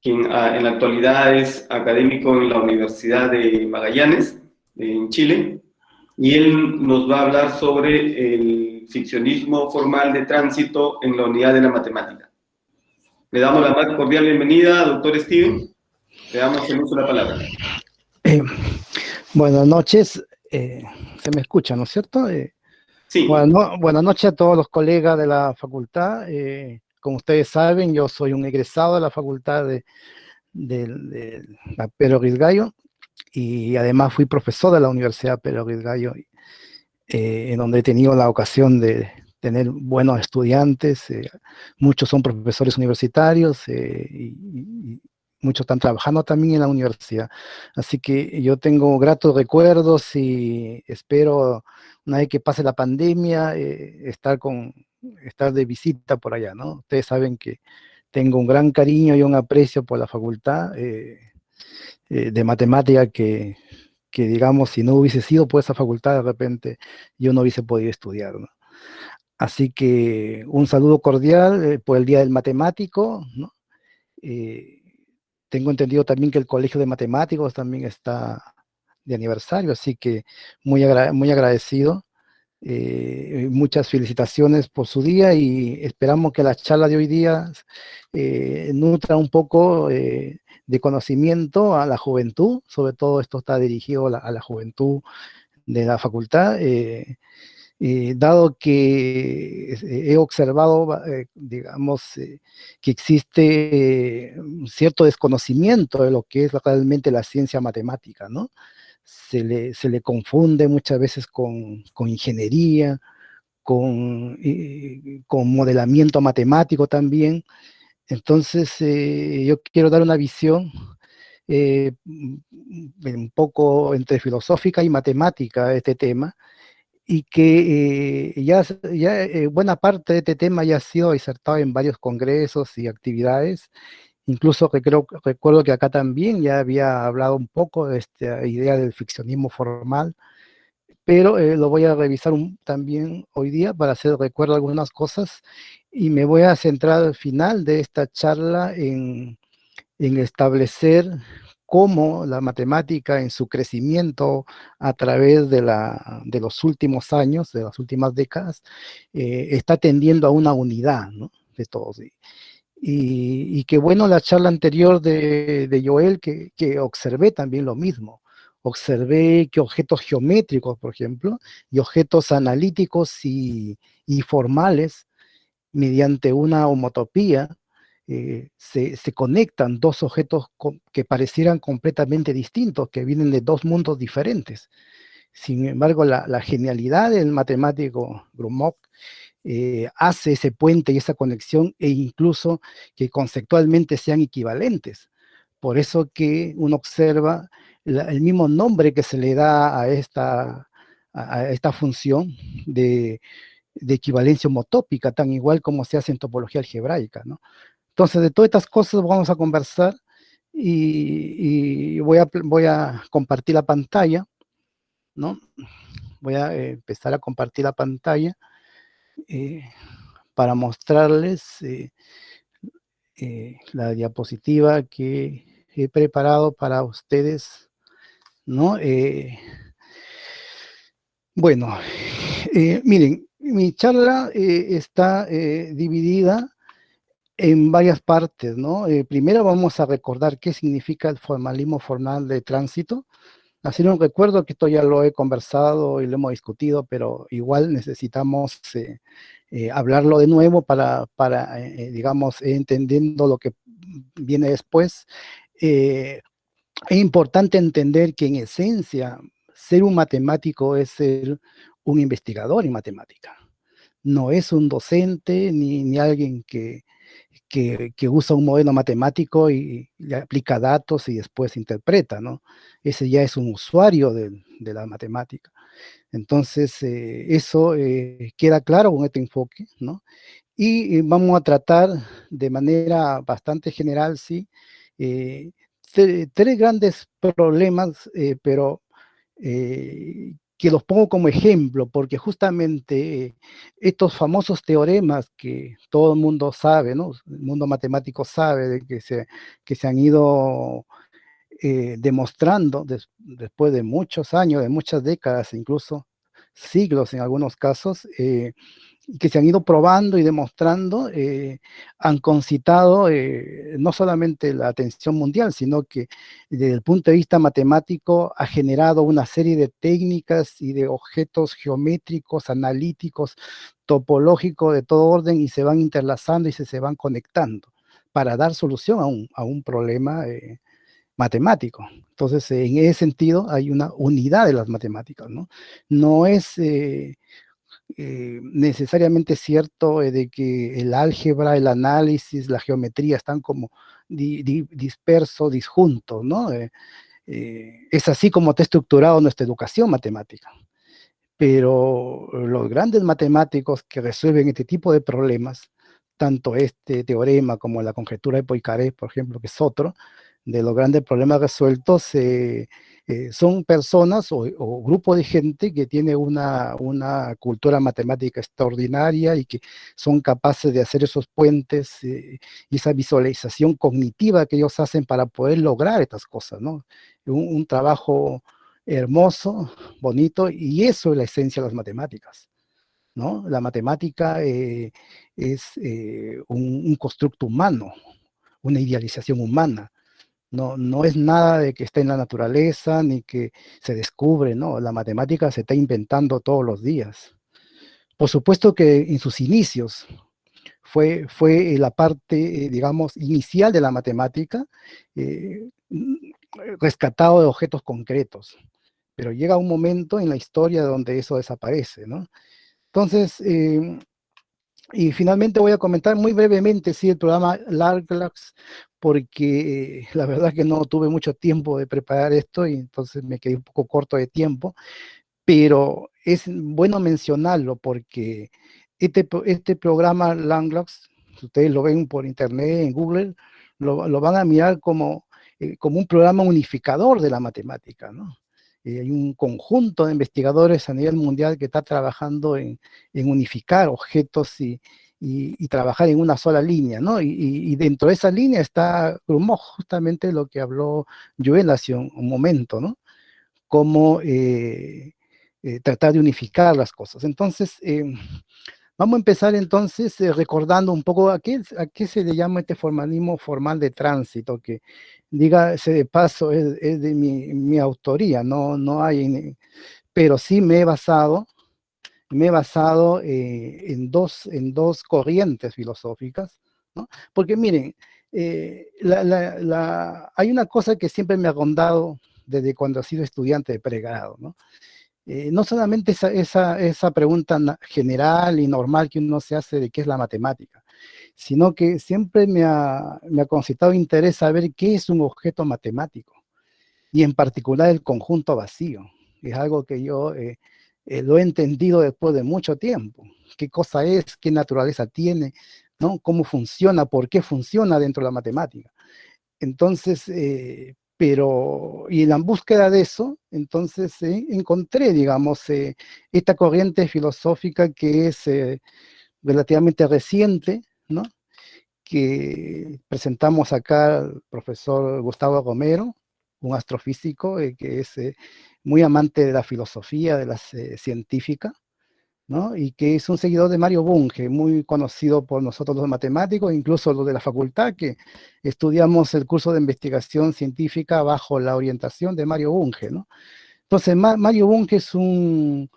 quien en la actualidad es académico en la Universidad de Magallanes, en Chile, y él nos va a hablar sobre el ficcionismo formal de tránsito en la unidad de la matemática. Le damos la más cordial bienvenida, doctor Steven. Le damos el uso de la palabra. Eh, Buenas noches, se me escucha, ¿no es cierto? Sí. Buenas noches a todos los colegas de la facultad. Como ustedes saben, yo soy un egresado de la facultad de la Pedro Ruiz Gallo y además fui profesor de la Universidad Pedro Ruiz Gallo, en donde he tenido la ocasión de tener buenos estudiantes. Muchos son profesores universitarios, y muchos están trabajando también en la universidad. Así que yo tengo gratos recuerdos y espero, una vez que pase la pandemia, estar de visita por allá, ¿no? Ustedes saben que tengo un gran cariño y un aprecio por la facultad de matemática que, digamos, si no hubiese sido por esa facultad, de repente yo no hubiese podido estudiar, ¿no? Así que un saludo cordial por el Día del Matemático, ¿no? Eh, Tengo entendido también que el Colegio de Matemáticos también está de aniversario, así que muy agradecido. Muchas felicitaciones por su día y esperamos que la charla de hoy día nutra un poco de conocimiento a la juventud. Sobre todo esto está dirigido a la juventud de la facultad. Dado que he observado, digamos, que existe cierto desconocimiento de lo que es realmente la ciencia matemática, ¿no? Se le confunde muchas veces con ingeniería, con modelamiento matemático también. Entonces, yo quiero dar una visión un poco entre filosófica y matemática de este tema, y que buena parte de este tema ya ha sido disertado en varios congresos y actividades. Incluso recuerdo que acá también ya había hablado un poco de esta idea del ficcionismo formal, pero lo voy a revisar también hoy día para hacer recuerdo de algunas cosas, y me voy a centrar al final de esta charla en establecer cómo la matemática en su crecimiento a través de los últimos años, de las últimas décadas, está tendiendo a una unidad, ¿no? De todos. Y qué bueno la charla anterior de Joel, que observé también lo mismo. Observé que objetos geométricos, por ejemplo, y objetos analíticos y formales, mediante una homotopía, se conectan dos objetos que parecieran completamente distintos, que vienen de dos mundos diferentes. Sin embargo, la genialidad del matemático Gromov hace ese puente y esa conexión, e incluso que conceptualmente sean equivalentes. Por eso que uno observa el mismo nombre que se le da a esta función de, de equivalencia homotópica, tan igual como se hace en topología algebraica, ¿no? Entonces, de todas estas cosas vamos a conversar, y voy a compartir la pantalla, ¿no? Voy a empezar a compartir la pantalla eh, para mostrarles la diapositiva que he preparado para ustedes, ¿no? Bueno, miren, mi charla está dividida en varias partes, ¿no? Primero vamos a recordar qué significa el formalismo formal de tránsito. Hacer un recuerdo, que esto ya lo he conversado y lo hemos discutido, pero igual necesitamos hablarlo de nuevo para digamos, entendiendo lo que viene después. Es importante entender que en esencia, ser un matemático es ser un investigador en matemática. No es un docente ni alguien que usa un modelo matemático y le aplica datos y después interpreta, ¿no? Ese ya es un usuario de la matemática. Entonces, eso queda claro con este enfoque, ¿no? Y vamos a tratar de manera bastante general, sí, tres grandes problemas, pero que los pongo como ejemplo, porque justamente estos famosos teoremas que todo el mundo sabe, ¿no? El mundo matemático sabe de que se han ido demostrando después de muchos años, de muchas décadas, incluso siglos en algunos casos, que se han ido probando y demostrando, han concitado no solamente la atención mundial, sino que desde el punto de vista matemático ha generado una serie de técnicas y de objetos geométricos, analíticos, topológicos de todo orden y se van interlazando y se van conectando para dar solución a un problema matemático. Entonces, en ese sentido, hay una unidad de las matemáticas, ¿no? No es necesariamente cierto de que el álgebra, el análisis, la geometría están como dispersos, disjuntos, ¿no? Es así como está estructurado nuestra educación matemática. Pero los grandes matemáticos que resuelven este tipo de problemas, tanto este teorema como la conjetura de Poincaré, por ejemplo, que es otro, de los grandes problemas resueltos, son personas o grupo de gente que tiene una cultura matemática extraordinaria y que son capaces de hacer esos puentes y esa visualización cognitiva que ellos hacen para poder lograr estas cosas, ¿no? Un trabajo hermoso, bonito, y eso es la esencia de las matemáticas, ¿no? La matemática es un constructo humano, una idealización humana. No, no es nada de que esté en la naturaleza ni que se descubre, no, la matemática se está inventando todos los días. Por supuesto que en sus inicios fue la parte, digamos, inicial de la matemática, eh, rescatado de objetos concretos, pero llega un momento en la historia donde eso desaparece, ¿no? Entonces, y finalmente voy a comentar muy brevemente, sí, el programa Larglax, porque la verdad que no tuve mucho tiempo de preparar esto y entonces me quedé un poco corto de tiempo, pero es bueno mencionarlo porque este programa Langlox, si ustedes lo ven por internet, en Google, lo van a mirar como un programa unificador de la matemática, ¿no? Hay un conjunto de investigadores a nivel mundial que está trabajando en unificar objetos y trabajar en una sola línea, ¿no? Y dentro de esa línea está Grumov, justamente lo que habló Joel hace un momento, ¿no? Cómo tratar de unificar las cosas. Entonces, vamos a empezar entonces recordando un poco a qué se le llama este formalismo formal de tránsito, que dígase de paso es de mi autoría, no hay, pero sí me he basado en dos corrientes filosóficas, ¿no? Porque miren, hay una cosa que siempre me ha rondado desde cuando he sido estudiante de pregrado, ¿no? No solamente esa pregunta general y normal que uno se hace de qué es la matemática, sino que siempre me ha concitado interés saber qué es un objeto matemático, y en particular el conjunto vacío. Es algo que yo lo he entendido después de mucho tiempo. ¿Qué cosa es? ¿Qué naturaleza tiene? ¿No? ¿Cómo funciona? ¿Por qué funciona dentro de la matemática? Entonces, y en la búsqueda de eso, entonces encontré, digamos, esta corriente filosófica que es relativamente reciente, ¿no? Que presentamos acá al profesor Gustavo Romero, un astrofísico que es muy amante de la filosofía, de la científica, ¿no? Y que es un seguidor de Mario Bunge, muy conocido por nosotros los matemáticos, incluso los de la facultad, que estudiamos el curso de investigación científica bajo la orientación de Mario Bunge, ¿no? Entonces, Mario Bunge es un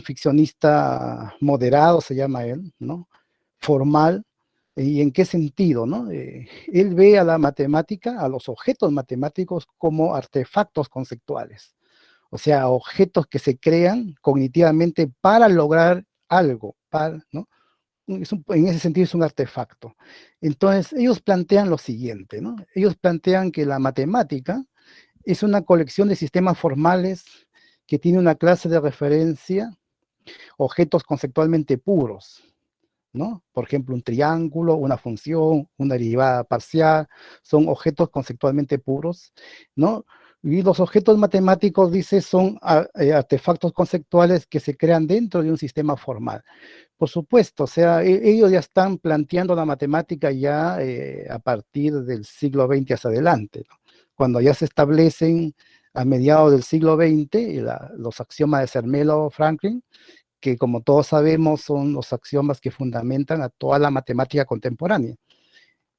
ficcionista moderado, se llama él, ¿no? Formal. ¿Y en qué sentido, no? Él ve a la matemática, a los objetos matemáticos como artefactos conceptuales, o sea, objetos que se crean cognitivamente para lograr algo, ¿no? En ese sentido es un artefacto. Entonces, ellos plantean lo siguiente, ¿no? Ellos plantean que la matemática es una colección de sistemas formales que tiene una clase de referencia, objetos conceptualmente puros, ¿no? Por ejemplo, un triángulo, una función, una derivada parcial, son objetos conceptualmente puros, ¿no? Y los objetos matemáticos, dice, son artefactos conceptuales que se crean dentro de un sistema formal. Por supuesto, o sea, ellos ya están planteando la matemática ya a partir del siglo XX hacia adelante, ¿no? Cuando ya se establecen a mediados del siglo XX los axiomas de Zermelo-Franklin, que como todos sabemos son los axiomas que fundamentan a toda la matemática contemporánea.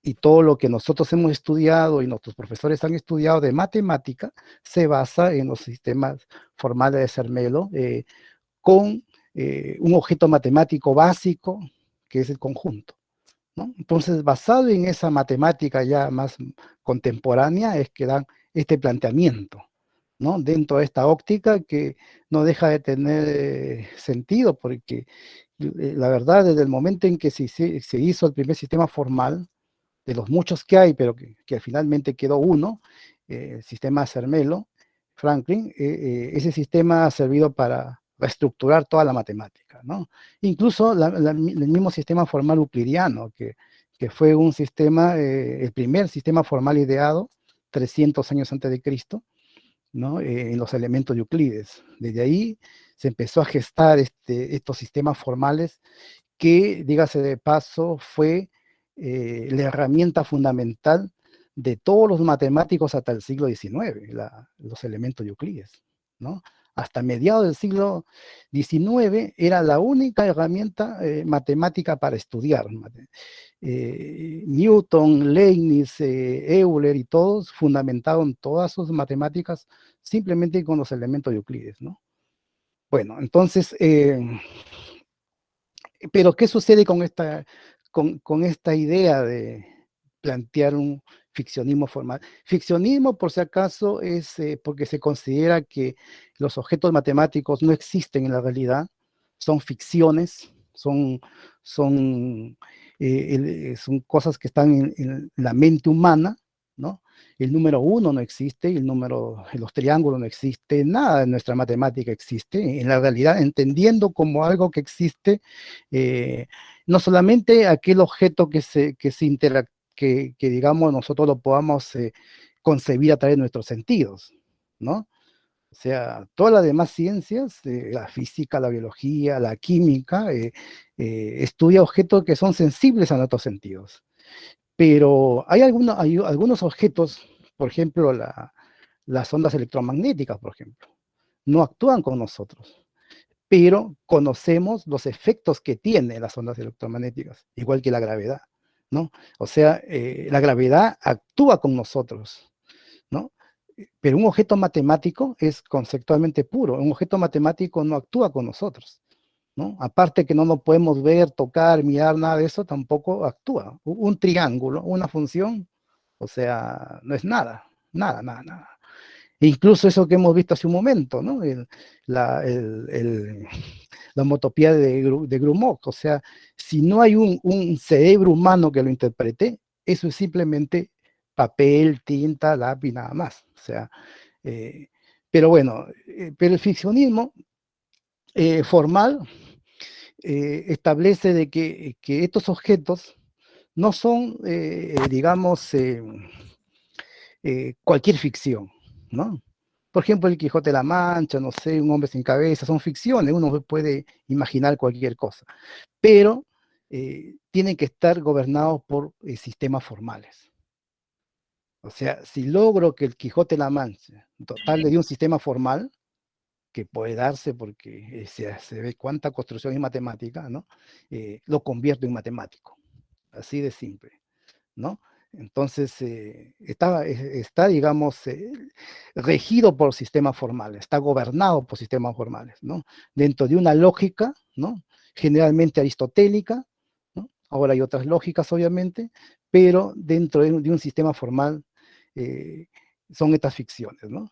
Y todo lo que nosotros hemos estudiado y nuestros profesores han estudiado de matemática se basa en los sistemas formales de Zermelo, con un objeto matemático básico que es el conjunto, ¿no? Entonces, basado en esa matemática ya más contemporánea, es que dan este planteamiento, ¿no? Dentro de esta óptica que no deja de tener sentido, porque la verdad, desde el momento en que se hizo el primer sistema formal, de los muchos que hay, pero que finalmente quedó uno, el sistema Zermelo, Franklin, ese sistema ha servido para reestructurar toda la matemática, ¿no? Incluso el mismo sistema formal euclidiano, que fue un sistema, el primer sistema formal ideado, 300 años antes de Cristo, ¿no? En los elementos de Euclides. Desde ahí se empezó a gestar estos sistemas formales que, dígase de paso, fue la herramienta fundamental de todos los matemáticos hasta el siglo XIX, los elementos de Euclides, ¿no? Hasta mediados del siglo XIX era la única herramienta matemática para estudiar. Newton, Leibniz, Euler y todos fundamentaron todas sus matemáticas simplemente con los elementos de Euclides, ¿no? Bueno, entonces, pero ¿qué sucede con esta idea de plantear un ficcionismo formal? Ficcionismo, por si acaso, es porque se considera que los objetos matemáticos no existen en la realidad, son ficciones, son, son cosas que están en la mente humana, ¿no? El número uno no existe, los triángulos no existen, nada de nuestra matemática existe en la realidad, entendiendo como algo que existe, no solamente aquel objeto que digamos nosotros lo podamos concebir a través de nuestros sentidos, ¿no? O sea, todas las demás ciencias, la física, la biología, la química, estudia objetos que son sensibles a nuestros sentidos. Pero hay algunos objetos, por ejemplo, las ondas electromagnéticas, por ejemplo, no actúan con nosotros, pero conocemos los efectos que tienen las ondas electromagnéticas, igual que la gravedad, ¿no? O sea, la gravedad actúa con nosotros, ¿no? Pero un objeto matemático es conceptualmente puro, un objeto matemático no actúa con nosotros, ¿no? Aparte que no lo podemos ver, tocar, mirar, nada de eso, tampoco actúa. Un triángulo, una función, o sea, no es nada, nada, nada, nada. E incluso eso que hemos visto hace un momento, ¿no? La homotopía de Gromov, o sea, si no hay un cerebro humano que lo interprete, eso es simplemente papel, tinta, lápiz, nada más. O sea, pero bueno, pero el ficcionismo formal establece de que estos objetos no son, digamos, cualquier ficción, ¿no? Por ejemplo, el Quijote de la Mancha, no sé, Un hombre sin cabeza, son ficciones, uno puede imaginar cualquier cosa, pero tienen que estar gobernados por sistemas formales. O sea, si logro que el Quijote de la Mancha total le dé un sistema formal, que puede darse porque se ve cuánta construcción es matemática, ¿no? Lo convierto en matemático, así de simple, ¿no? Entonces, está, digamos, regido por sistemas formales, está gobernado por sistemas formales, ¿no? Dentro de una lógica, ¿no? Generalmente aristotélica, ¿no? Ahora hay otras lógicas, obviamente, pero dentro de un sistema formal eh, son estas ficciones, ¿no?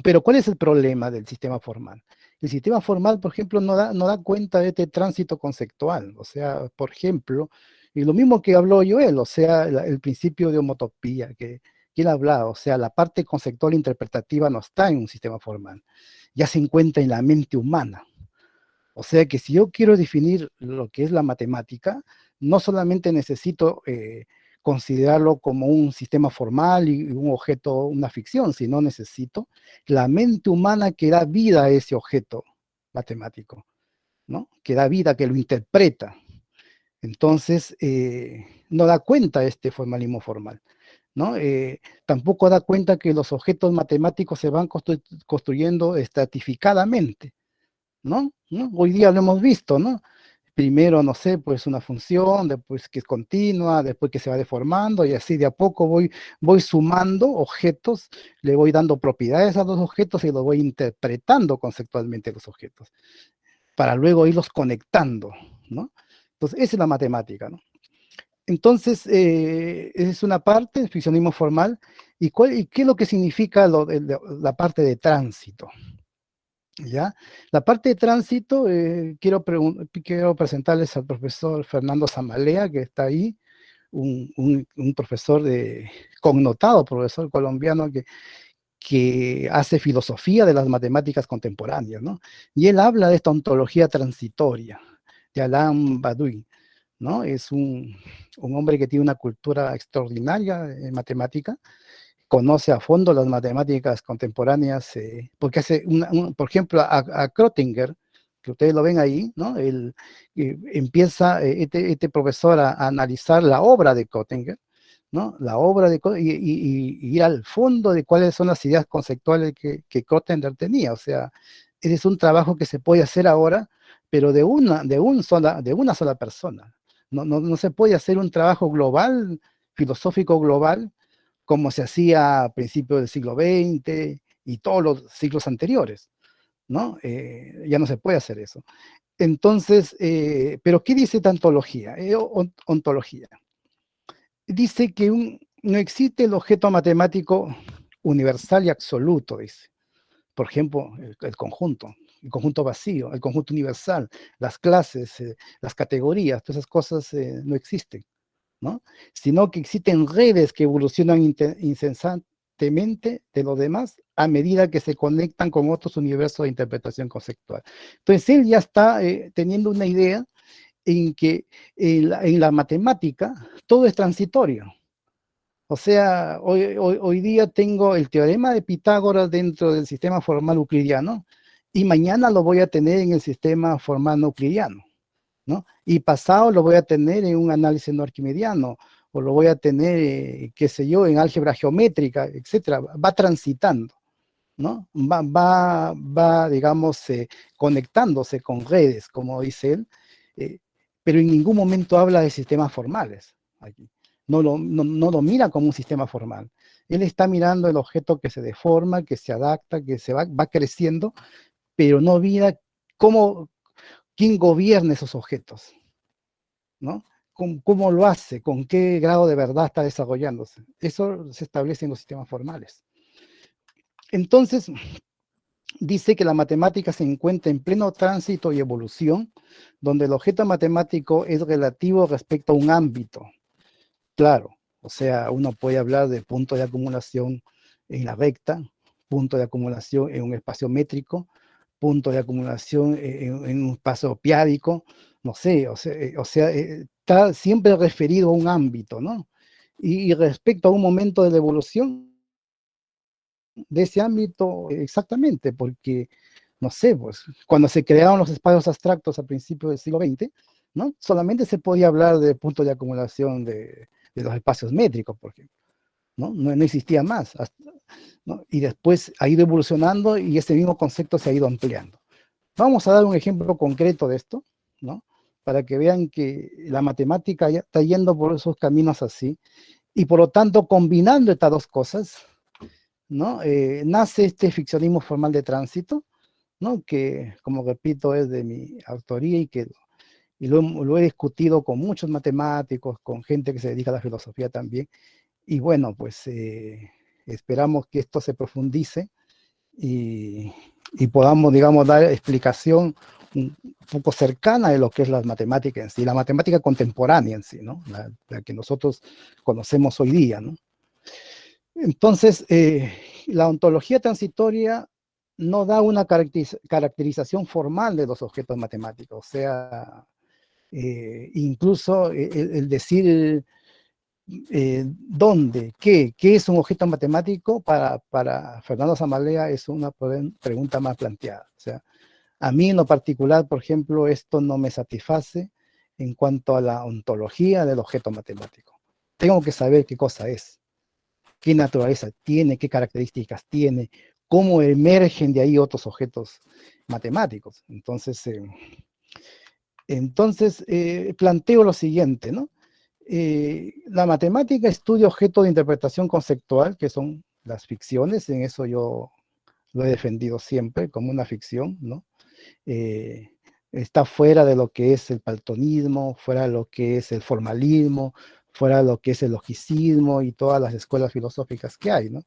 Pero ¿cuál es el problema del sistema formal? El sistema formal, por ejemplo, no da cuenta de este tránsito conceptual. O sea, por ejemplo, y lo mismo que habló Joel, o sea, el principio de homotopía, que él hablaba, o sea, la parte conceptual interpretativa no está en un sistema formal, ya se encuentra en la mente humana. O sea que si yo quiero definir lo que es la matemática, no solamente necesito considerarlo como un sistema formal y un objeto, una ficción, sino necesito la mente humana que da vida a ese objeto matemático, ¿no? Que da vida, que lo interpreta. Entonces, no da cuenta este formalismo formal, ¿no? Tampoco da cuenta que los objetos matemáticos se van construyendo estratificadamente, ¿no? ¿no? Hoy día lo hemos visto, ¿no? Primero, no sé, pues una función, después que es continua, después que se va deformando, y así de a poco voy sumando objetos, le voy dando propiedades a los objetos y los voy interpretando conceptualmente los objetos, para luego irlos conectando, ¿no? Entonces, esa es la matemática, ¿no? Entonces, esa es una parte, el ficcionismo formal, y qué es lo que significa la parte de tránsito, ¿ya? La parte de tránsito, quiero presentarles al profesor Fernando Zamalea, que está ahí, un profesor connotado, profesor colombiano que hace filosofía de las matemáticas contemporáneas, ¿no? Y él habla de esta ontología transitoria de Alain Badiou, ¿no? Es un hombre que tiene una cultura extraordinaria en matemática, conoce a fondo las matemáticas contemporáneas, porque hace, por ejemplo, a Krötinger, que ustedes lo ven ahí, ¿no? Empieza este profesor a analizar la obra de Krötinger, ¿no? La obra y ir al fondo de cuáles son las ideas conceptuales que Krötinger tenía. O sea, ese es un trabajo que se puede hacer ahora, pero de una sola persona. No se puede hacer un trabajo global, filosófico global, como se hacía a principios del siglo XX y todos los siglos anteriores, ¿no? Ya no se puede hacer eso. Entonces, ¿pero qué dice esta ontología? Ontología. Dice que no existe el objeto matemático universal y absoluto, dice. Por ejemplo, el conjunto vacío, el conjunto universal, las clases, las categorías, todas esas cosas no existen, ¿no? Sino que existen redes que evolucionan incesantemente de los demás a medida que se conectan con otros universos de interpretación conceptual. Entonces, él ya está teniendo una idea en que en la matemática todo es transitorio. O sea, hoy día tengo el teorema de Pitágoras dentro del sistema formal euclidiano y mañana lo voy a tener en el sistema formal no euclidiano, ¿no? Y pasado lo voy a tener en un análisis no arquimediano o lo voy a tener, qué sé yo, en álgebra geométrica, etcétera. Va transitando, ¿no? Digamos, conectándose con redes, como dice él, eh, pero en ningún momento habla de sistemas formales aquí. No lo mira como un sistema formal. Él está mirando el objeto que se deforma, que se adapta, que va creciendo, pero no mira quién gobierna esos objetos, ¿no? ¿Cómo lo hace? ¿Con qué grado de verdad está desarrollándose? Eso se establece en los sistemas formales. Entonces, dice que la matemática se encuentra en pleno tránsito y evolución, donde el objeto matemático es relativo respecto a un ámbito. Claro, o sea, uno puede hablar de punto de acumulación en la recta, punto de acumulación en un espacio métrico, punto de acumulación en un espacio piádico, no sé, está siempre referido a un ámbito, ¿no? Y respecto a un momento de la evolución de ese ámbito, exactamente, porque, no sé, pues, cuando se crearon los espacios abstractos a principios del siglo XX, ¿no? Solamente se podía hablar de punto de acumulación de los espacios métricos, porque no existía más, ¿no? Y después ha ido evolucionando y ese mismo concepto se ha ido ampliando. Vamos a dar un ejemplo concreto de esto, ¿no? Para que vean que la matemática ya está yendo por esos caminos así, y por lo tanto, combinando estas dos cosas, ¿no? Nace este ficcionismo formal de tránsito, ¿no? Que, como repito, es de mi autoría y lo he discutido con muchos matemáticos, con gente que se dedica a la filosofía también, y bueno, pues esperamos que esto se profundice y podamos, digamos, dar explicación un poco cercana de lo que es la matemática en sí, la matemática contemporánea en sí, ¿no? La que nosotros conocemos hoy día, ¿no? Entonces, la ontología transitoria no da una caracterización formal de los objetos matemáticos, o sea, incluso el decir ¿Dónde? ¿Qué es un objeto matemático? Para Fernando Zamalea es una pregunta más planteada. O sea, a mí en lo particular, por ejemplo, esto no me satisface en cuanto a la ontología del objeto matemático. Tengo que saber qué cosa es, qué naturaleza tiene, qué características tiene, cómo emergen de ahí otros objetos matemáticos. Entonces, planteo lo siguiente, ¿no? La matemática estudia objetos de interpretación conceptual, que son las ficciones, en eso yo lo he defendido siempre como una ficción, ¿no? Eh, Está fuera de lo que es el platonismo, fuera de lo que es el formalismo, fuera de lo que es el logicismo y todas las escuelas filosóficas que hay, ¿no?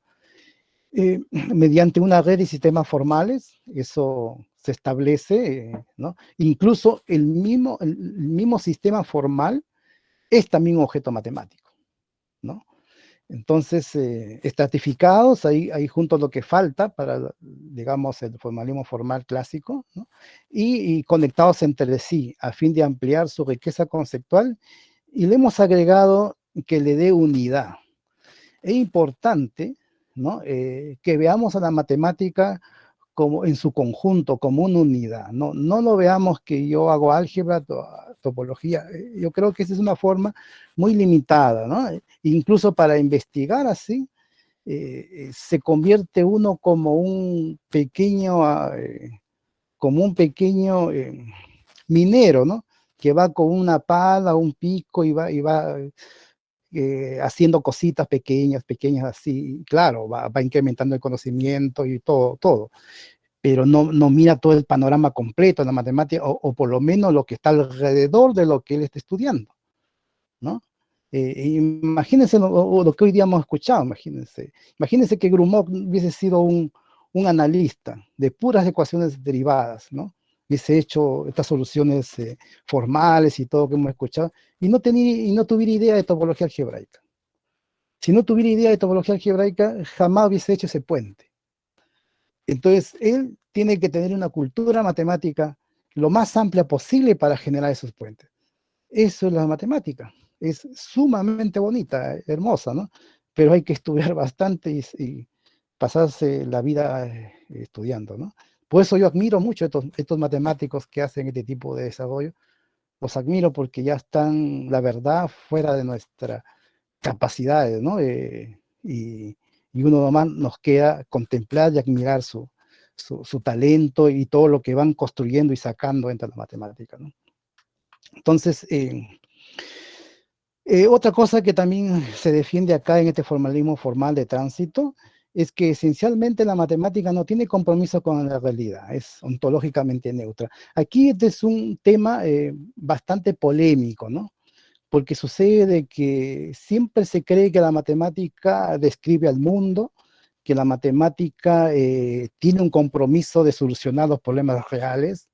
Mediante una red de sistemas formales, eso se establece, ¿no? Incluso el mismo sistema formal es también un objeto matemático, ¿no? Entonces, estratificados, ahí junto lo que falta para, digamos, el formalismo formal clásico, ¿no? Y conectados entre sí, a fin de ampliar su riqueza conceptual, y le hemos agregado que le dé unidad. Es importante, ¿no? Que veamos a la matemática como en su conjunto, como una unidad. No lo veamos que yo hago álgebra, topología. Yo creo que esa es una forma muy limitada, ¿no? Incluso para investigar así, se convierte uno como un pequeño minero, ¿no? Que va con una pala, un pico y va haciendo cositas pequeñas, pequeñas así. Claro, va incrementando el conocimiento y todo, pero no mira todo el panorama completo en la matemática, o por lo menos lo que está alrededor de lo que él está estudiando, ¿no? Imagínense lo que hoy día hemos escuchado, imagínense que Grumov hubiese sido un analista de puras ecuaciones derivadas, ¿no? Hubiese hecho estas soluciones formales y todo que hemos escuchado, y no tuviera idea de topología algebraica. Si no tuviera idea de topología algebraica, jamás hubiese hecho ese puente. Entonces, él tiene que tener una cultura matemática lo más amplia posible para generar esos puentes. Eso es la matemática. Es sumamente bonita, hermosa, ¿no? Pero hay que estudiar bastante y pasarse la vida estudiando, ¿no? Por eso yo admiro mucho estos matemáticos que hacen este tipo de desarrollo. Los admiro porque ya están, la verdad, fuera de nuestras capacidades, ¿no? Y uno nomás nos queda contemplar y admirar su talento y todo lo que van construyendo y sacando entre la matemática, ¿no? Entonces, otra cosa que también se defiende acá en este formalismo formal de tránsito es que esencialmente la matemática no tiene compromiso con la realidad, es ontológicamente neutra. Aquí este es un tema bastante polémico, ¿no? Porque sucede que siempre se cree que la matemática describe al mundo, que la matemática tiene un compromiso de solucionar los problemas reales,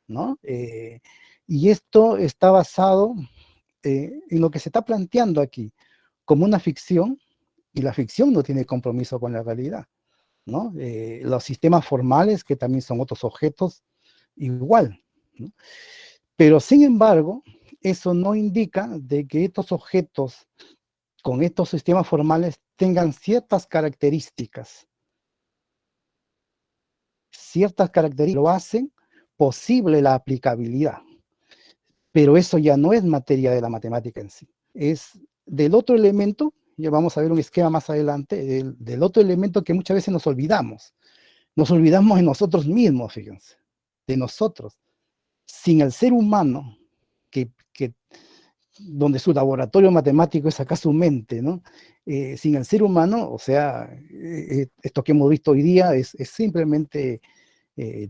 ¿no? Y esto está basado en lo que se está planteando aquí, como una ficción, y la ficción no tiene compromiso con la realidad, ¿no? Los sistemas formales, que también son otros objetos, igual, ¿no? Pero sin embargo, eso no indica de que estos objetos con estos sistemas formales tengan ciertas características lo hacen posible la aplicabilidad. Pero eso ya no es materia de la matemática en sí, es del otro elemento. Ya vamos a ver un esquema más adelante, del otro elemento que muchas veces nos olvidamos de nosotros mismos, fíjense, de nosotros, sin el ser humano, que donde su laboratorio matemático es acá su mente, ¿no? Sin el ser humano, o sea, esto que hemos visto hoy día es simplemente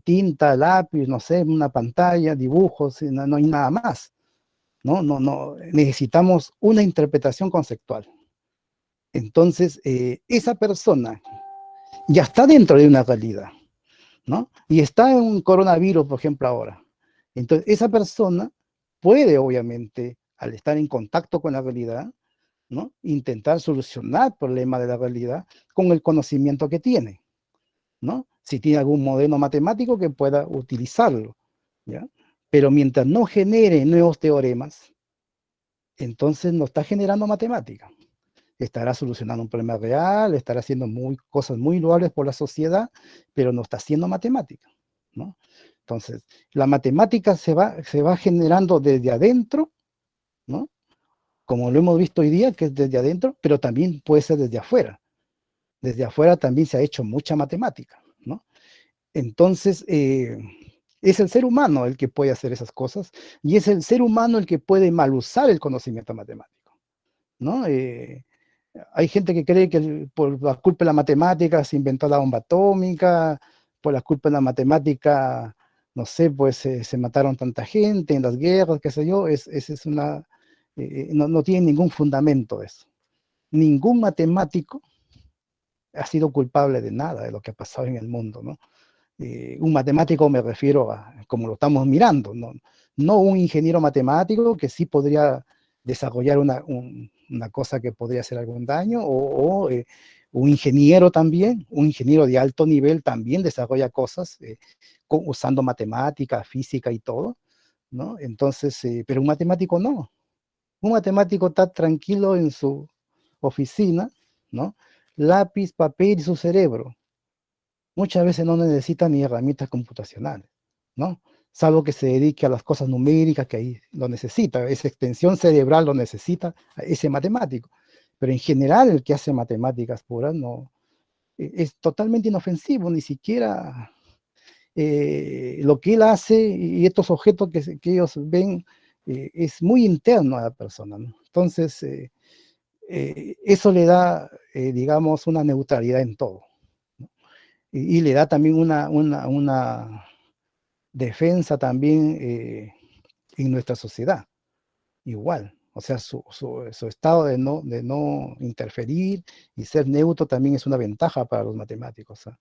tinta, lápiz, no sé, una pantalla, dibujos, no hay nada más. No, necesitamos una interpretación conceptual. Entonces, esa persona ya está dentro de una realidad, ¿no? Y está en un coronavirus, por ejemplo, ahora. Entonces, esa persona puede, obviamente, al estar en contacto con la realidad, ¿no? Intentar solucionar problemas de la realidad con el conocimiento que tiene, ¿no? Si tiene algún modelo matemático que pueda utilizarlo, ¿ya? Pero mientras no genere nuevos teoremas, entonces no está generando matemática. Estará solucionando un problema real, estará haciendo cosas muy loables por la sociedad, pero no está haciendo matemática, ¿no? Entonces, la matemática se va generando desde adentro, ¿no? Como lo hemos visto hoy día, que es desde adentro, pero también puede ser desde afuera. Desde afuera también se ha hecho mucha matemática, ¿no? Entonces, es el ser humano el que puede hacer esas cosas y es el ser humano el que puede mal usar el conocimiento matemático, ¿no? Hay gente que cree que por la culpa de la matemática se inventó la bomba atómica, por la culpa de la matemática, no sé, pues se mataron tanta gente en las guerras, qué sé yo, es una, no tiene ningún fundamento eso. Ningún matemático ha sido culpable de nada de lo que ha pasado en el mundo, ¿no? Un matemático me refiero a, como lo estamos mirando, no un ingeniero matemático que sí podría desarrollar una cosa que podría hacer algún daño, o un ingeniero también, un ingeniero de alto nivel también desarrolla cosas usando matemática, física y todo, ¿no? Entonces, pero un matemático no. Un matemático está tranquilo en su oficina, ¿no? Lápiz, papel y su cerebro. Muchas veces no necesita ni herramientas computacionales, ¿no? Salvo que se dedique a las cosas numéricas, que ahí lo necesita, esa extensión cerebral lo necesita ese matemático. Pero en general el que hace matemáticas puras no, es totalmente inofensivo, ni siquiera lo que él hace y estos objetos que ellos ven es muy interno a la persona, ¿no? Entonces, eso le da, digamos, una neutralidad en todo, ¿no? Y le da también una defensa también en nuestra sociedad, igual. O sea, su estado de no interferir y ser neutro también es una ventaja para los matemáticos, ¿ah?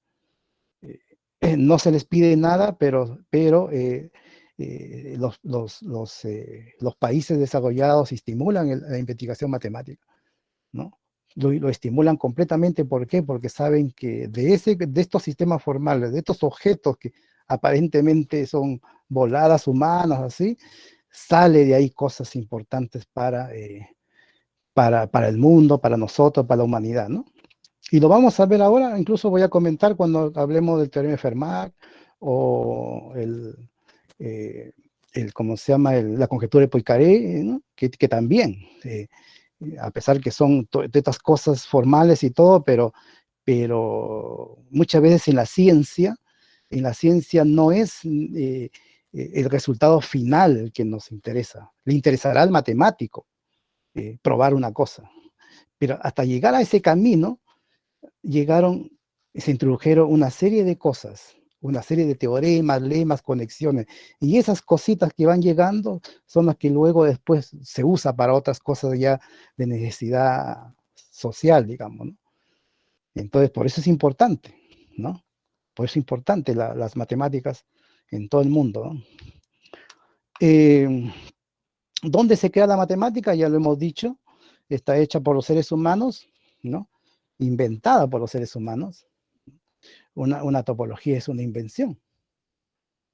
No se les pide nada, pero los países desarrollados estimulan la investigación matemática, ¿no? Lo estimulan completamente. ¿Por qué? Porque saben que de estos sistemas formales, de estos objetos que aparentemente son voladas humanas, así, sale de ahí cosas importantes para el mundo, para nosotros, para la humanidad, ¿no? Y lo vamos a ver ahora, incluso voy a comentar cuando hablemos del teorema de Fermat o ¿cómo se llama? La conjetura de Poincaré, ¿no? Que también, a pesar que son de estas cosas formales y todo, pero muchas veces en la ciencia no es el resultado final el que nos interesa. Le interesará al matemático probar una cosa, pero hasta llegar a ese camino, llegaron, se introdujeron una serie de cosas, una serie de teoremas, lemas, conexiones, y esas cositas que van llegando son las que luego después se usa para otras cosas ya de necesidad social, digamos, ¿no? Entonces, por eso es importante, ¿no? Por eso es importante las matemáticas en todo el mundo, ¿no? Eh, ¿Dónde se crea la matemática? Ya lo hemos dicho, está hecha por los seres humanos, ¿no? Inventada por los seres humanos. Una topología es una invención,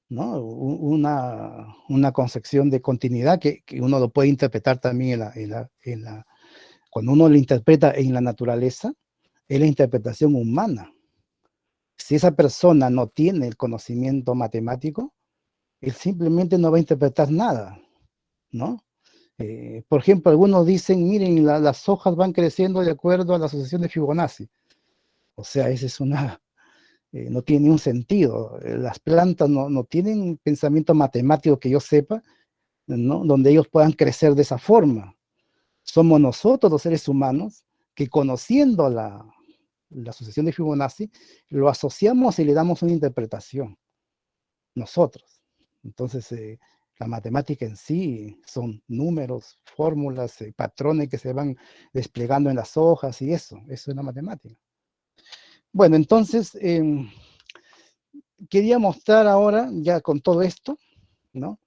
¿no? Una concepción de continuidad que uno lo puede interpretar también cuando uno lo interpreta en la naturaleza, es la interpretación humana. Si esa persona no tiene el conocimiento matemático, él simplemente no va a interpretar nada, ¿no? Por ejemplo, algunos dicen, miren, las hojas van creciendo de acuerdo a la asociación de Fibonacci. O sea, esa es no tiene un sentido. Las plantas no tienen pensamiento matemático que yo sepa, ¿no? Donde ellos puedan crecer de esa forma. Somos nosotros los seres humanos que conociendo la asociación de Fibonacci, lo asociamos y le damos una interpretación, nosotros. Entonces, la matemática en sí son números, fórmulas, patrones que se van desplegando en las hojas y eso es la matemática. Bueno, entonces, quería mostrar ahora, ya con todo esto, ¿no?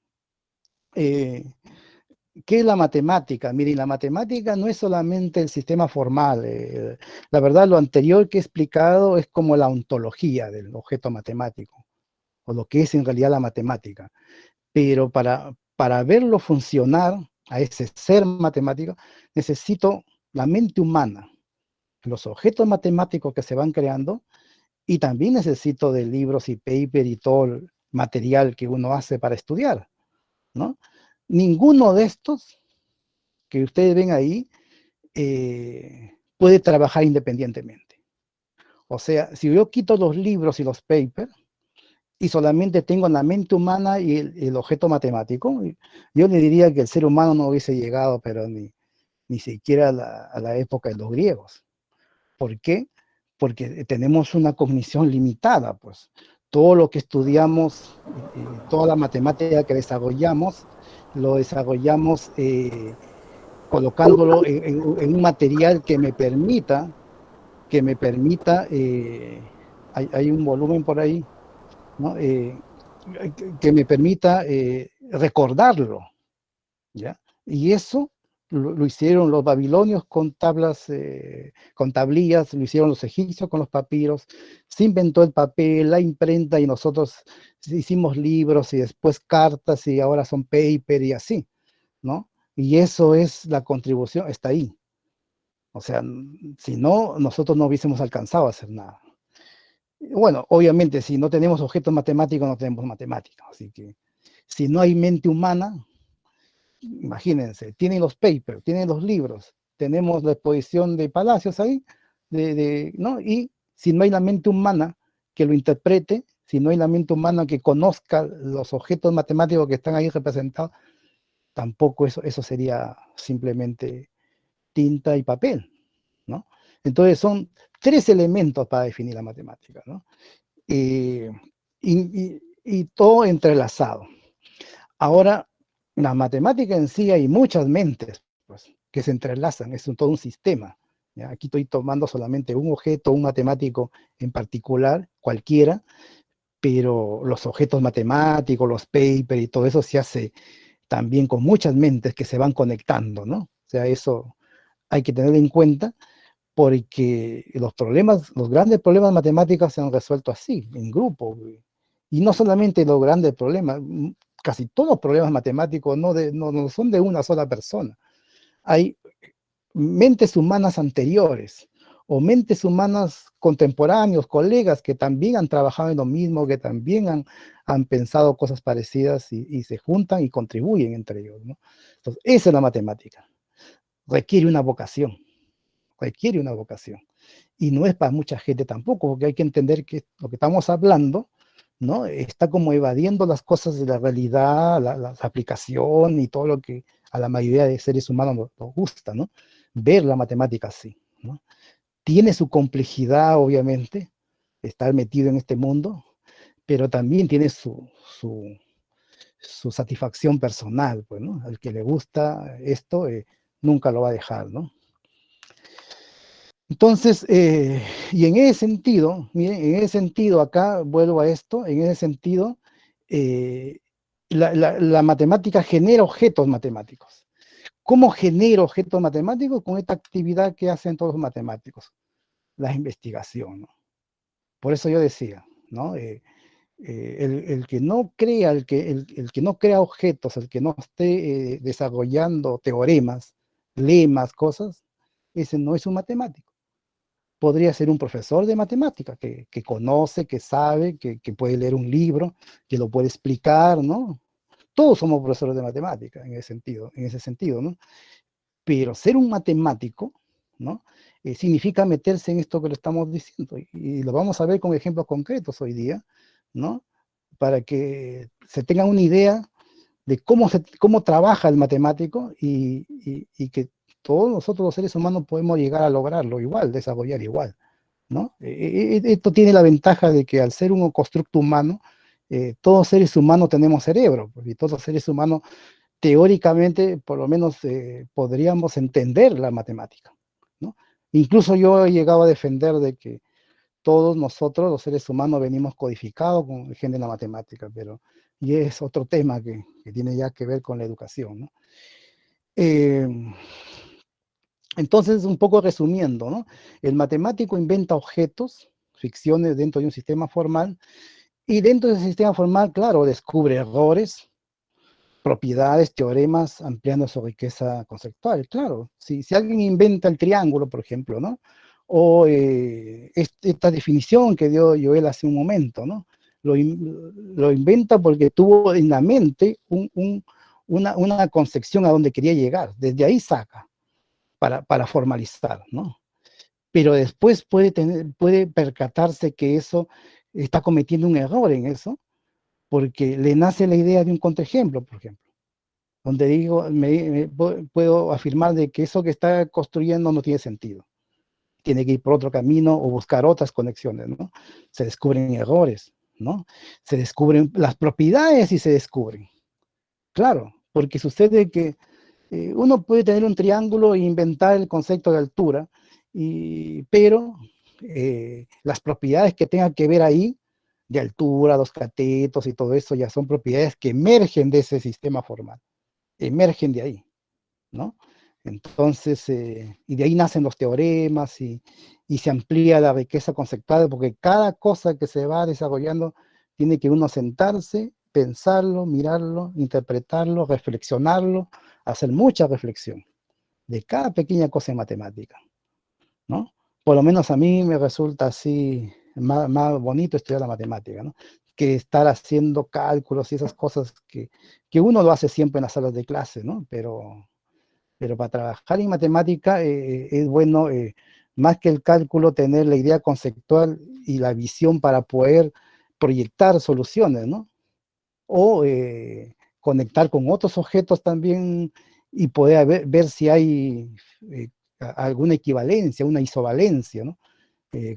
¿Qué es la matemática? Miren, la matemática no es solamente el sistema formal. La verdad, lo anterior que he explicado es como la ontología del objeto matemático, o lo que es en realidad la matemática. Pero para verlo funcionar, a ese ser matemático, necesito la mente humana, los objetos matemáticos que se van creando, y también necesito de libros y paper y todo el material que uno hace para estudiar, ¿no? Ninguno de estos que ustedes ven ahí puede trabajar independientemente. O sea, si yo quito los libros y los papers y solamente tengo la mente humana y el objeto matemático, yo le diría que el ser humano no hubiese llegado, pero ni siquiera a la época de los griegos. ¿Por qué? Porque tenemos una cognición limitada, pues. Todo lo que estudiamos, toda la matemática que desarrollamos, lo desarrollamos colocándolo en un material hay un volumen por ahí, ¿no? Que me permita recordarlo, ¿ya? Y eso lo hicieron los babilonios con tablas, con tablillas, lo hicieron los egipcios con los papiros, se inventó el papel, la imprenta y nosotros hicimos libros y después cartas y ahora son paper y así, ¿no? Y eso es la contribución, está ahí. O sea, si no, nosotros no hubiésemos alcanzado a hacer nada. Bueno, obviamente, si no tenemos objetos matemáticos, no tenemos matemáticas. Así que si no hay mente humana, imagínense, tienen los papers, tienen los libros, tenemos la exposición de Palacios ahí, ¿no? Y si no hay la mente humana que lo interprete, si no hay la mente humana que conozca los objetos matemáticos que están ahí representados, tampoco eso sería simplemente tinta y papel, ¿no? Entonces son tres elementos para definir la matemática, ¿no? Eh, y todo entrelazado. Ahora, la matemática en sí hay muchas mentes pues, que se entrelazan, es todo un sistema. ¿Ya? Aquí estoy tomando solamente un objeto, un matemático en particular, cualquiera, pero los objetos matemáticos, los papers y todo eso se hace también con muchas mentes que se van conectando, ¿no? O sea, eso hay que tener en cuenta porque los problemas, los grandes problemas matemáticos se han resuelto así, en grupo. Y no solamente los grandes problemas, casi todos los problemas matemáticos no son de una sola persona. Hay mentes humanas anteriores o mentes humanas contemporáneos, colegas que también han trabajado en lo mismo, que también han pensado cosas parecidas y se juntan y contribuyen entre ellos, ¿no? Entonces, esa es la matemática. Requiere una vocación, requiere una vocación. Y no es para mucha gente tampoco, porque hay que entender que lo que estamos hablando, ¿no? Está como evadiendo las cosas de la realidad, la aplicación y todo lo que a la mayoría de seres humanos nos gusta, ¿no? Ver la matemática así, ¿no? Tiene su complejidad, obviamente, estar metido en este mundo, pero también tiene su satisfacción personal, pues, ¿no? Al que le gusta esto, nunca lo va a dejar, ¿no? Entonces, y en ese sentido, miren, en ese sentido, acá vuelvo a esto, en ese sentido, eh, la matemática genera objetos matemáticos. ¿Cómo genera objetos matemáticos? Con esta actividad que hacen todos los matemáticos, la investigación, ¿no? Por eso yo decía, ¿no? El que no crea, el que no crea objetos, el que no esté desarrollando teoremas, lemas, cosas, ese no es un matemático. Podría ser un profesor de matemática que conoce, que sabe, que puede leer un libro, que lo puede explicar, ¿no? Todos somos profesores de matemática en ese sentido, ¿no? Pero ser un matemático, ¿no? Significa meterse en esto que lo estamos diciendo y lo vamos a ver con ejemplos concretos hoy día, ¿no? Para que se tengan una idea de cómo trabaja el matemático y que todos nosotros los seres humanos podemos llegar a lograrlo igual, desarrollar igual, ¿no? Esto tiene la ventaja de que al ser un constructo humano, todos seres humanos tenemos cerebro, y todos seres humanos teóricamente, por lo menos, podríamos entender la matemática, ¿no? Incluso yo he llegado a defender de que todos nosotros, los seres humanos, venimos codificados con el gen de la matemática, pero y es otro tema que tiene ya que ver con la educación, ¿no? Eh, entonces, un poco resumiendo, ¿no? El matemático inventa objetos, ficciones dentro de un sistema formal, y dentro de ese sistema formal, claro, descubre errores, propiedades, teoremas, ampliando su riqueza conceptual, claro. Si alguien inventa el triángulo, por ejemplo, ¿no? O esta definición que dio Joel hace un momento, ¿no? Lo inventa porque tuvo en la mente una concepción a donde quería llegar. Desde ahí saca para formalizar, ¿no? Pero después puede percatarse que eso está cometiendo un error en eso, porque le nace la idea de un contraejemplo, por ejemplo, donde digo, puedo afirmar de que eso que está construyendo no tiene sentido. Tiene que ir por otro camino o buscar otras conexiones, ¿no? Se descubren errores, ¿no? Se descubren las propiedades y se descubren. Claro, porque sucede que uno puede tener un triángulo e inventar el concepto de altura, pero las propiedades que tengan que ver ahí, de altura, los catetos y todo eso, ya son propiedades que emergen de ese sistema formal, emergen de ahí, ¿no? Entonces, y de ahí nacen los teoremas y se amplía la riqueza conceptual, porque cada cosa que se va desarrollando tiene que uno sentarse, pensarlo, mirarlo, interpretarlo, reflexionarlo, hacer mucha reflexión de cada pequeña cosa en matemática, ¿no? Por lo menos a mí me resulta así más bonito estudiar la matemática, ¿no? Que estar haciendo cálculos y esas cosas que uno lo hace siempre en las salas de clase, ¿no? Pero para trabajar en matemática es bueno, más que el cálculo, tener la idea conceptual y la visión para poder proyectar soluciones, ¿no? O conectar con otros objetos también y poder ver si hay alguna equivalencia, una isovalencia, ¿no?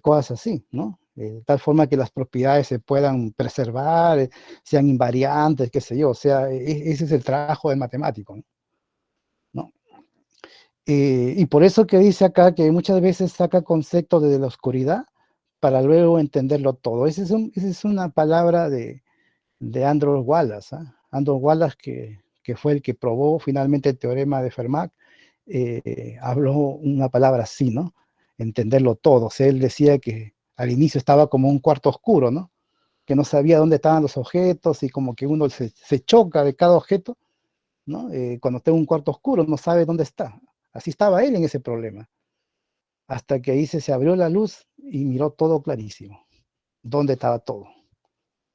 Cosas así, ¿no? De tal forma que las propiedades se puedan preservar, sean invariantes, qué sé yo, o sea, ese es el trabajo del matemático, ¿no? Y por eso que dice acá que muchas veces saca conceptos desde la oscuridad para luego entenderlo todo. Esa es una palabra de Andrew Wallace, ¿eh? Andrew Wallace, que fue el que probó finalmente el teorema de Fermat, habló una palabra así, ¿no? Entenderlo todo. O sea, él decía que al inicio estaba como un cuarto oscuro, ¿no? Que no sabía dónde estaban los objetos y como que uno se choca de cada objeto, ¿no? Cuando está en un cuarto oscuro no sabe dónde está. Así estaba él en ese problema. Hasta que ahí se abrió la luz y miró todo clarísimo. ¿Dónde estaba todo?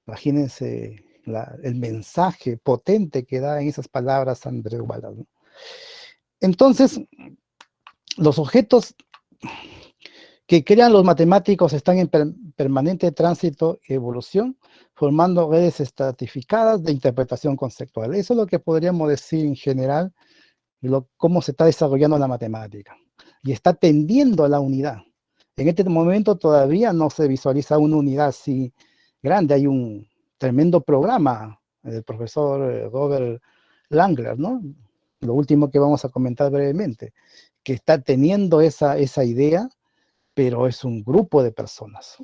Imagínense el mensaje potente que da en esas palabras Andrés Wallace, ¿no? Entonces, los objetos que crean los matemáticos están en permanente tránsito y evolución, formando redes estratificadas de interpretación conceptual. Eso es lo que podríamos decir en general, cómo se está desarrollando la matemática. Y está tendiendo a la unidad. En este momento todavía no se visualiza una unidad así grande. Hay un tremendo programa del profesor Robert Langler, ¿no? Lo último que vamos a comentar brevemente, que está teniendo esa idea, pero es un grupo de personas,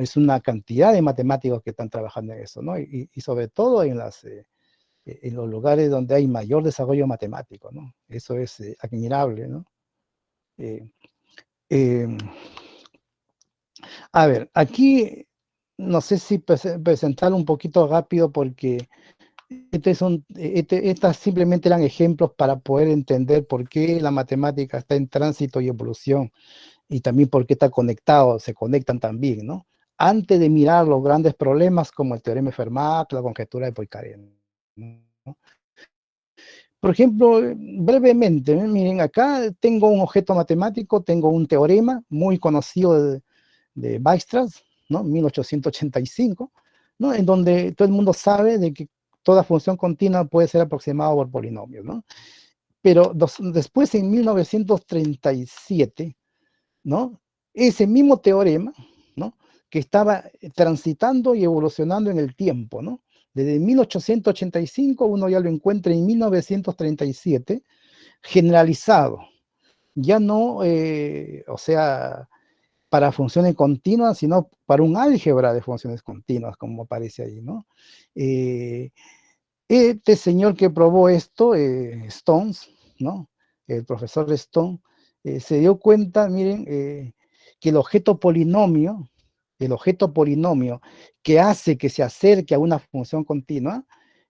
es una cantidad de matemáticos que están trabajando en eso, ¿no? Y sobre todo en los lugares donde hay mayor desarrollo matemático, ¿no? Eso es admirable, ¿no? Eh, eh, a ver, aquí no sé si presentarlo un poquito rápido porque estas simplemente eran ejemplos para poder entender por qué la matemática está en tránsito y evolución y también por qué está conectado, se conectan también, ¿no? Antes de mirar los grandes problemas como el teorema de Fermat, la conjetura de Poincaré, ¿no? Por ejemplo, brevemente, miren, acá tengo un objeto matemático, tengo un teorema muy conocido de Weierstrass, ¿no? 1885, ¿no? En donde todo el mundo sabe de que toda función continua puede ser aproximada por polinomios, ¿no? Pero después, en 1937, ¿no? Ese mismo teorema, ¿no? Que estaba transitando y evolucionando en el tiempo, ¿no? Desde 1885 uno ya lo encuentra en 1937, generalizado. Ya no, o sea, para funciones continuas, sino para un álgebra de funciones continuas, como aparece ahí, ¿no? Eh, este señor que probó esto, Stones, ¿no? El profesor Stone, se dio cuenta, miren, que el objeto polinomio que hace que se acerque a una función continua,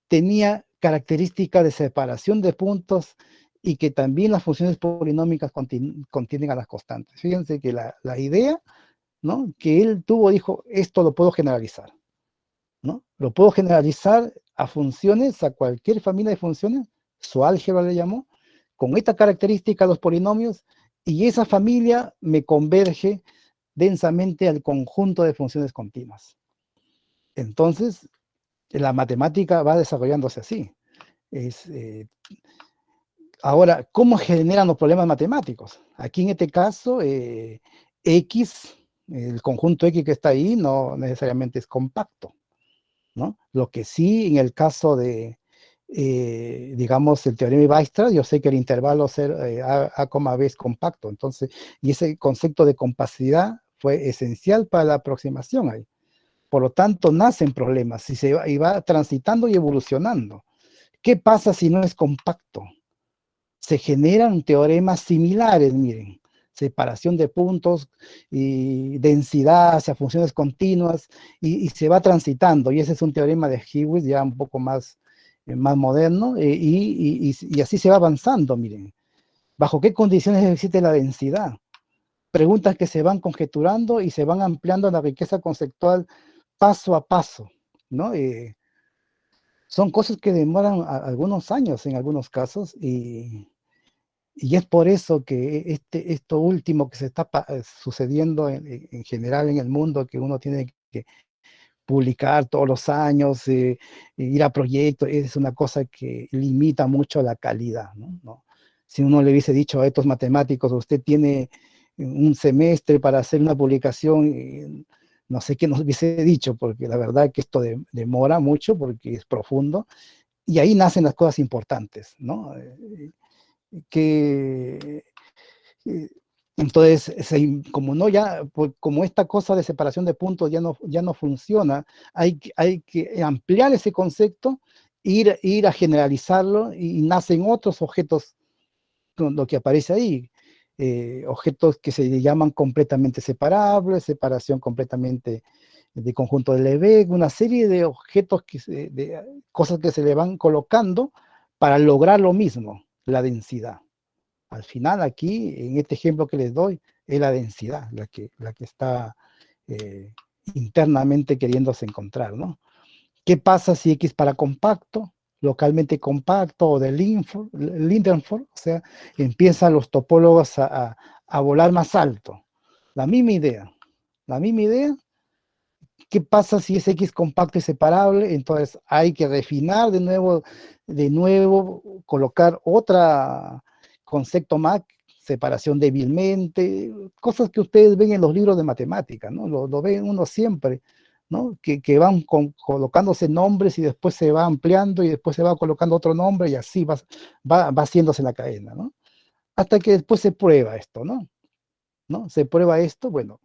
tenía características de separación de puntos y que también las funciones polinómicas contienen a las constantes. Fíjense que la idea, ¿no?, que él tuvo, dijo, esto lo puedo generalizar, ¿no? Lo puedo generalizar a funciones, a cualquier familia de funciones, su álgebra le llamó, con esta característica los polinomios, y esa familia me converge densamente al conjunto de funciones continuas. Entonces, la matemática va desarrollándose así. Ahora, ¿cómo generan los problemas matemáticos? Aquí en este caso, X, el conjunto X que está ahí, no necesariamente es compacto, ¿no? Lo que sí, en el caso de, digamos, el teorema de Weierstrass, yo sé que el intervalo A, B es compacto, entonces, y ese concepto de compacidad fue esencial para la aproximación ahí. Por lo tanto, nacen problemas y va transitando y evolucionando. ¿Qué pasa si no es compacto? Se generan teoremas similares, miren, separación de puntos y densidad hacia funciones continuas, y se va transitando, y ese es un teorema de Hewitt ya un poco más moderno, y así se va avanzando, miren. ¿Bajo qué condiciones existe la densidad? Preguntas que se van conjeturando y se van ampliando la riqueza conceptual paso a paso, ¿no? Son cosas que demoran algunos años en algunos casos, y es por eso que esto último que se está sucediendo en general en el mundo, que uno tiene que publicar todos los años, ir a proyectos, es una cosa que limita mucho la calidad, ¿no? ¿No? Si uno le hubiese dicho a estos matemáticos, usted tiene un semestre para hacer una publicación, no sé qué nos hubiese dicho, porque la verdad que esto demora mucho, porque es profundo, y ahí nacen las cosas importantes, ¿no? Que entonces, como no ya, como esta cosa de separación de puntos ya no funciona, hay que ampliar ese concepto, ir a generalizarlo, y nacen otros objetos con lo que aparece ahí, objetos que se llaman completamente separables, separación completamente de conjunto de Lebesgue, una serie de objetos, de cosas que se le van colocando para lograr lo mismo, la densidad. Al final aquí, en este ejemplo que les doy, es la densidad la que está internamente queriéndose encontrar, ¿no? ¿Qué pasa si X para compacto, localmente compacto, o de Lindenford? O sea, empiezan los topólogos a volar más alto. La misma idea. La misma idea. ¿Qué pasa si es X compacto y separable? Entonces hay que refinar de nuevo, colocar otra concepto más, separación débilmente, cosas que ustedes ven en los libros de matemática, ¿no? Lo ven uno siempre, ¿no? Que van colocándose nombres y después se va ampliando y después se va colocando otro nombre, y así va haciéndose la cadena, ¿no? Hasta que después se prueba esto, ¿no? ¿No? Se prueba esto, bueno,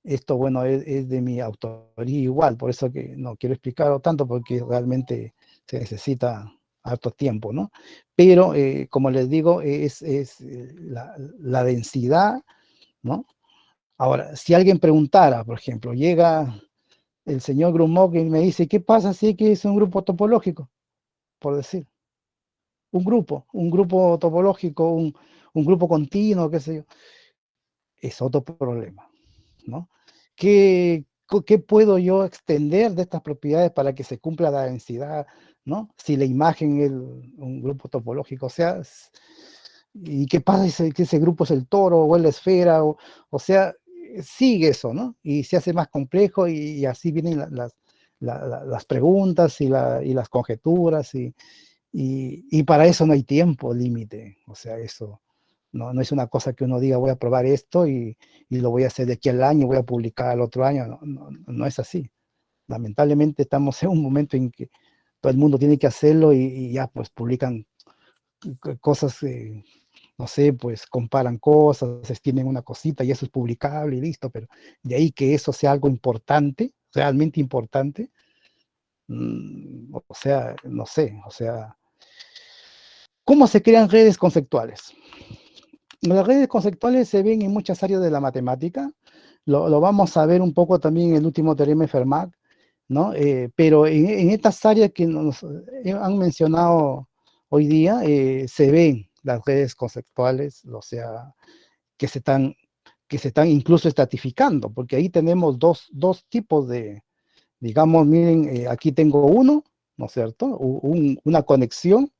esto, bueno, es de mi autoría igual, por eso que no quiero explicarlo tanto, porque realmente se necesita harto tiempo, ¿no? Pero, como les digo, la densidad, ¿no? Ahora, si alguien preguntara, por ejemplo, llega el señor Grumov y me dice, ¿qué pasa si X es un grupo topológico? Por decir, un grupo topológico, un grupo continuo, qué sé yo, es otro problema, ¿no? ¿Qué puedo yo extender de estas propiedades para que se cumpla la densidad, ¿no? Si la imagen es un grupo topológico, o sea, ¿y qué pasa si ese grupo es el toro o es la esfera? O sea, sigue eso, ¿no? Y se hace más complejo, y así vienen las preguntas y las conjeturas, y para eso no hay tiempo límite, o sea, eso no es una cosa que uno diga voy a probar esto y lo voy a hacer de aquí al año, voy a publicar al otro año, no es así. Lamentablemente estamos en un momento en que todo el mundo tiene que hacerlo, y ya pues publican cosas, no sé, pues comparan cosas, extienden una cosita y eso es publicable y listo, pero de ahí que eso sea algo importante, realmente importante, o sea, no sé, o sea, ¿cómo se crean redes conceptuales? Las redes conceptuales se ven en muchas áreas de la matemática. Lo vamos a ver un poco también en el último teorema de Fermat, ¿no? Pero en estas áreas que nos han mencionado hoy día, se ven las redes conceptuales, o sea, que se están, que se están incluso estratificando, porque ahí tenemos dos tipos de, digamos, miren, aquí tengo uno, ¿no es cierto? Una conexión,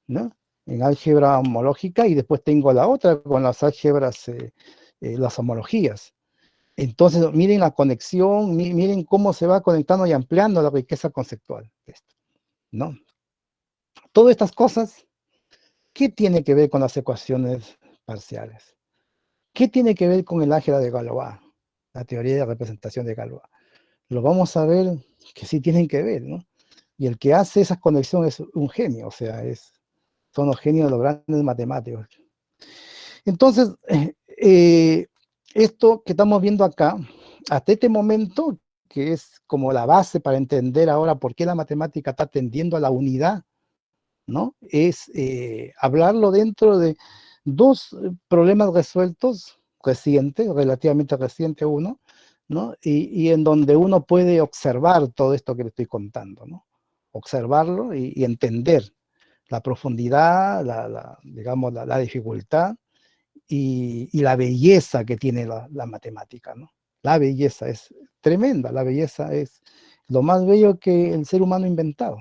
¿no? En álgebra homológica, y después tengo la otra con las álgebras, las homologías. Entonces, miren la conexión, miren cómo se va conectando y ampliando la riqueza conceptual de esto, ¿no? Todas estas cosas, ¿qué tiene que ver con las ecuaciones parciales? ¿Qué tiene que ver con el álgebra de Galois, la teoría de representación de Galois? Lo vamos a ver que sí tienen que ver, ¿no? Y el que hace esas conexiones es un genio, o sea, son los genios de los grandes matemáticos. Entonces, esto que estamos viendo acá, hasta este momento, que es como la base para entender ahora por qué la matemática está tendiendo a la unidad, ¿no? Es hablarlo dentro de dos problemas resueltos, recientes, relativamente reciente uno, ¿no? Y en donde uno puede observar todo esto que le estoy contando, ¿no? Observarlo y entender la profundidad, digamos, la dificultad y la belleza que tiene la matemática, ¿no? La belleza es tremenda, la belleza es lo más bello que el ser humano ha inventado,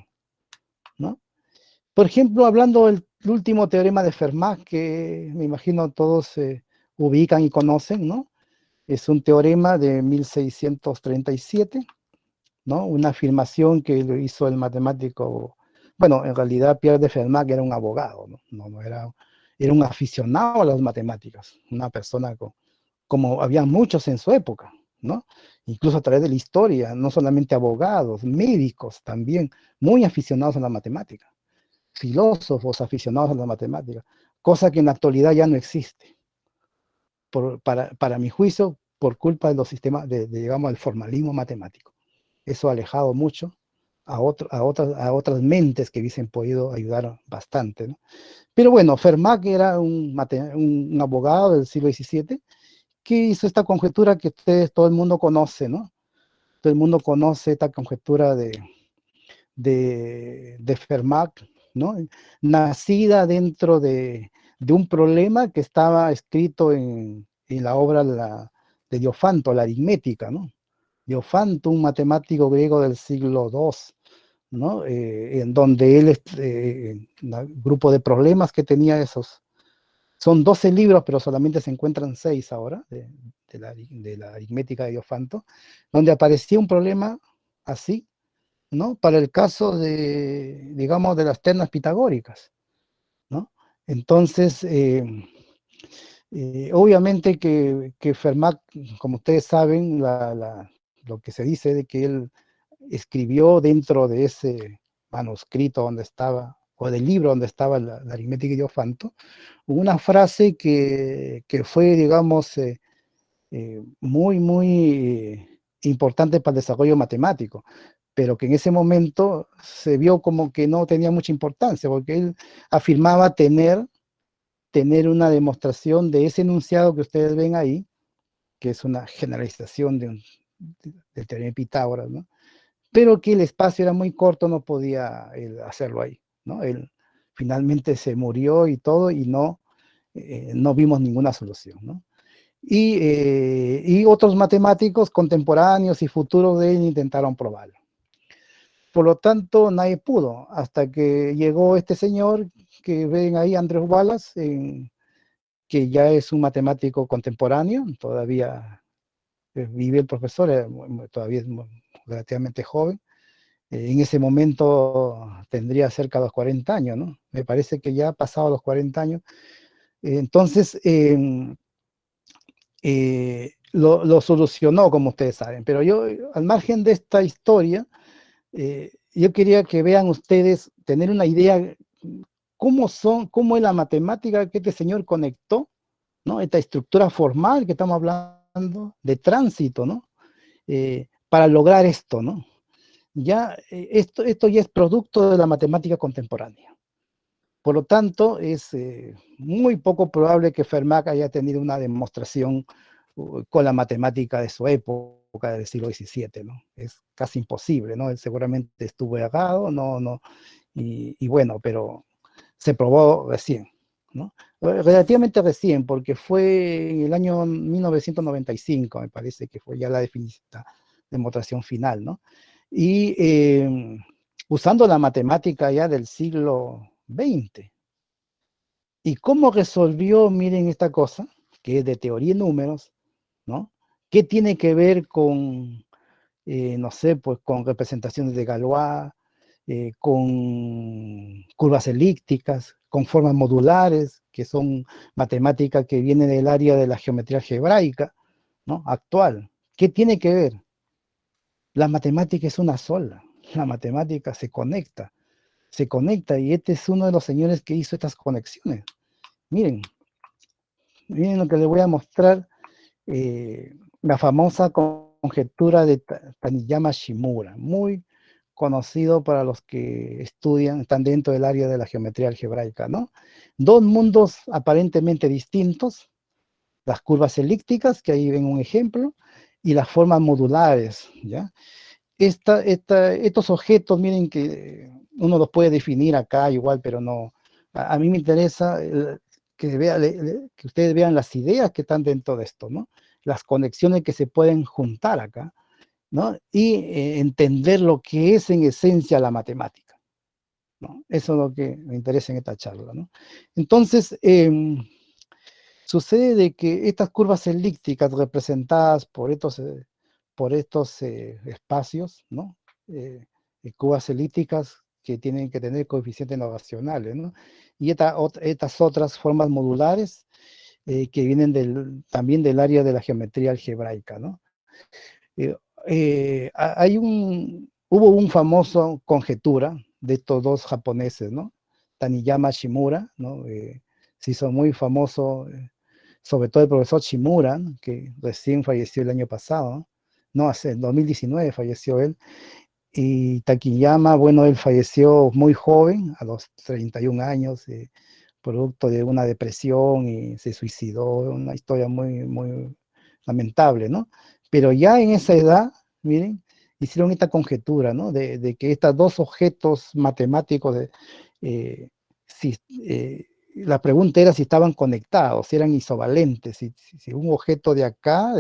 ¿no? Por ejemplo, hablando del último teorema de Fermat, que me imagino todos ubican y conocen, ¿no? Es un teorema de 1637, ¿no? Una afirmación que lo hizo el matemático, bueno, en realidad Pierre de Fermat era un abogado, ¿no? No era un aficionado a las matemáticas, una persona como había muchos en su época, ¿no? Incluso a través de la historia, no solamente abogados, médicos también, muy aficionados a la matemática, filósofos aficionados a la matemática, cosa que en la actualidad ya no existe, para mi juicio, por culpa de los sistemas, digamos, del formalismo matemático. Eso ha alejado mucho a otras mentes que hubiesen podido ayudar bastante, ¿no? Pero bueno, Fermat, que era un abogado del siglo XVII, que hizo esta conjetura que todo el mundo conoce, ¿no? Todo el mundo conoce esta conjetura de Fermat, ¿no? Nacida dentro de un problema que estaba escrito en la obra de Diofanto, la aritmética, ¿no? Diofanto, un matemático griego del siglo II, ¿no? En donde él, un grupo de problemas que tenía son 12 libros, pero solamente se encuentran 6 ahora, de la aritmética de Diofanto, donde aparecía un problema así, ¿no? Para el caso de, digamos, de las ternas pitagóricas, ¿no? Entonces, obviamente que Fermat, como ustedes saben, lo que se dice de que él escribió dentro de ese manuscrito donde estaba, o del libro donde estaba la aritmética de Diofanto, una frase que fue, digamos, muy importante para el desarrollo matemático, pero que en ese momento se vio como que no tenía mucha importancia, porque él afirmaba tener una demostración de ese enunciado que ustedes ven ahí, que es una generalización del teorema de Pitágoras, ¿no? Pero que el espacio era muy corto, no podía él hacerlo ahí, ¿no? Él finalmente se murió y todo, y no vimos ninguna solución, ¿no? Y otros matemáticos contemporáneos y futuros de él intentaron probarlo. Por lo tanto, nadie pudo, hasta que llegó este señor que ven ahí, Andrés Wallace, que ya es un matemático contemporáneo, todavía vive el profesor, todavía es relativamente joven. En ese momento tendría cerca de los 40 años, ¿no? Me parece que ya ha pasado los 40 años. Entonces, lo solucionó, como ustedes saben. Pero yo, al margen de esta historia, yo quería que vean ustedes, tener una idea cómo es la matemática que este señor conectó, ¿no? Esta estructura formal que estamos hablando de tránsito, ¿no? Para lograr esto, ¿no? Ya, esto ya es producto de la matemática contemporánea. Por lo tanto, es muy poco probable que Fermat haya tenido una demostración con la matemática de su época, época del siglo XVII, ¿no? Es casi imposible, ¿no? Él seguramente estuvo errado, y bueno, pero se probó recién, ¿no? Relativamente recién, porque fue en el año 1995, me parece que fue ya la demostración final, ¿no? Y usando la matemática ya del siglo XX. ¿Y cómo resolvió, miren esta cosa, que es de teoría y números, ¿no? ¿Qué tiene que ver con, no sé, pues con representaciones de Galois, con curvas elípticas, con formas modulares, que son matemáticas que vienen del área de la geometría algebraica, ¿no? Actual? ¿Qué tiene que ver? La matemática es una sola, la matemática se conecta, y este es uno de los señores que hizo estas conexiones. Miren, miren lo que les voy a mostrar, la famosa conjetura de Taniyama Shimura, muy conocido para los que estudian, están dentro del área de la geometría algebraica, ¿no? Dos mundos aparentemente distintos, las curvas elípticas, que ahí ven un ejemplo, y las formas modulares, ¿ya? Estos objetos, miren que uno los puede definir acá igual, pero no. A mí me interesa que ustedes vean las ideas que están dentro de esto, ¿no? Las conexiones que se pueden juntar acá, ¿no? Y entender lo que es en esencia la matemática, ¿no? Eso es lo que me interesa en esta charla, ¿no? Entonces, sucede de que estas curvas elípticas representadas por estos espacios, ¿no? Curvas elípticas que tienen que tener coeficientes no racionales, ¿no? Y estas otras formas modulares que vienen también del área de la geometría algebraica, ¿no? Eh, hubo un famoso conjetura de estos dos japoneses, ¿no? Taniyama Shimura, ¿no? Se hizo muy famoso, sobre todo el profesor Shimura, ¿no? Que recién falleció el año pasado, no, en 2019 falleció él, y Takiyama, bueno, él falleció muy joven, a los 31 años, producto de una depresión, y se suicidó, una historia muy, muy lamentable, ¿no? Pero ya en esa edad, miren, hicieron esta conjetura, ¿no? De que estos dos objetos matemáticos, si, la pregunta era si estaban conectados, si eran isovalentes, si un objeto de acá,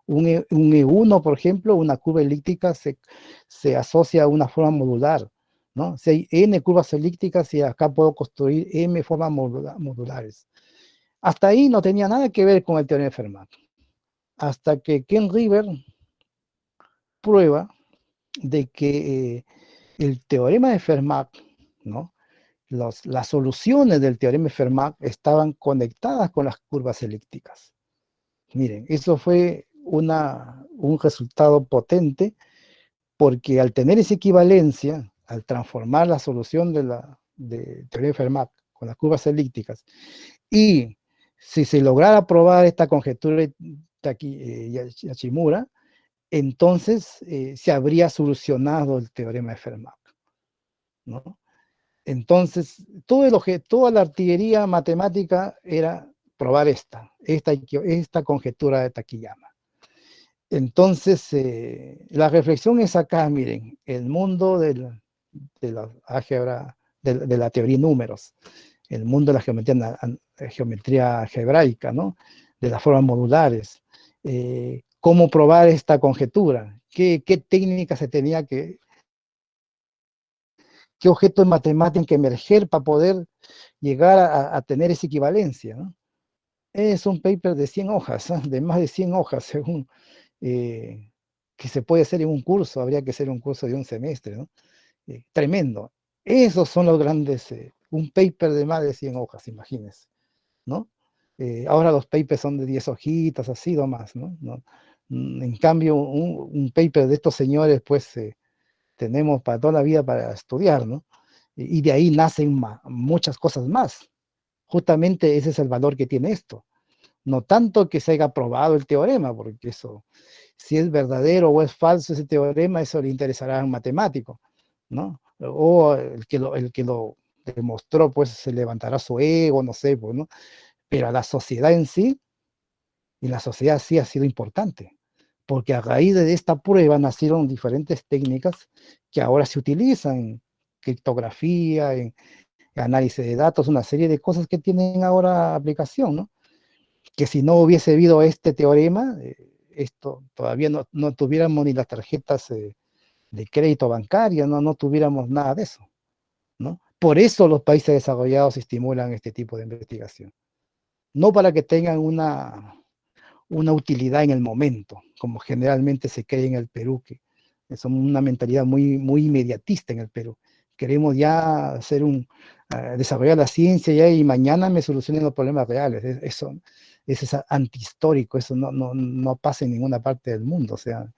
un E1, por ejemplo, una curva elíptica se asocia a una forma modular, ¿no? Si hay n curvas elípticas y acá puedo construir m formas modulares. Hasta ahí no tenía nada que ver con el teorema de Fermat. Hasta que Ken River prueba de que el teorema de Fermat, ¿no? Las soluciones del teorema de Fermat estaban conectadas con las curvas elípticas. Miren, eso fue un resultado potente, porque al tener esa equivalencia, al transformar la solución de teorema de Fermat con las curvas elípticas, y si se lograra probar esta conjetura de Yashimura, entonces se habría solucionado el teorema de Fermat, ¿no? Entonces, toda la artillería matemática era probar esta conjetura de Takiyama. Entonces, la reflexión es acá, miren, el mundo de la álgebra, de la teoría de números, el mundo de la geometría algebraica, ¿no? De las formas modulares. ¿Cómo probar esta conjetura? ¿Qué técnica se tenía qué objetos matemáticos tienen que emerger para poder llegar a tener esa equivalencia, ¿no? Es un paper de 100 hojas, ¿eh? De más de 100 hojas, según que se puede hacer en un curso, habría que hacer un curso de un semestre, ¿no? Tremendo. Esos son los grandes, un paper de más de 100 hojas, imagínense, ¿no? Ahora los papers son de 10 hojitas, así nomás, ¿no? En cambio, un paper de estos señores, pues, tenemos para toda la vida para estudiar, ¿no? Y de ahí nacen muchas cosas más. Justamente ese es el valor que tiene esto. No tanto que se haya probado el teorema, porque eso, si es verdadero o es falso ese teorema, eso le interesará a un matemático, ¿no? O el que lo demostró, pues se levantará su ego, no sé, pues, ¿no? Pero a la sociedad en sí, y la sociedad sí ha sido importante, porque a raíz de esta prueba nacieron diferentes técnicas que ahora se utilizan en criptografía, en análisis de datos, una serie de cosas que tienen ahora aplicación, ¿no? Que si no hubiese habido este teorema, esto todavía no tuviéramos ni las tarjetas de crédito bancario, no tuviéramos nada de eso, ¿no? Por eso los países desarrollados estimulan este tipo de investigación. No para que tengan una utilidad en el momento, como generalmente se cree en el Perú, que es una mentalidad muy inmediatista en el Perú. Queremos ya desarrollar la ciencia ya y mañana me solucionen los problemas reales. Eso es antihistórico, eso no pasa en ninguna parte del mundo. O sea,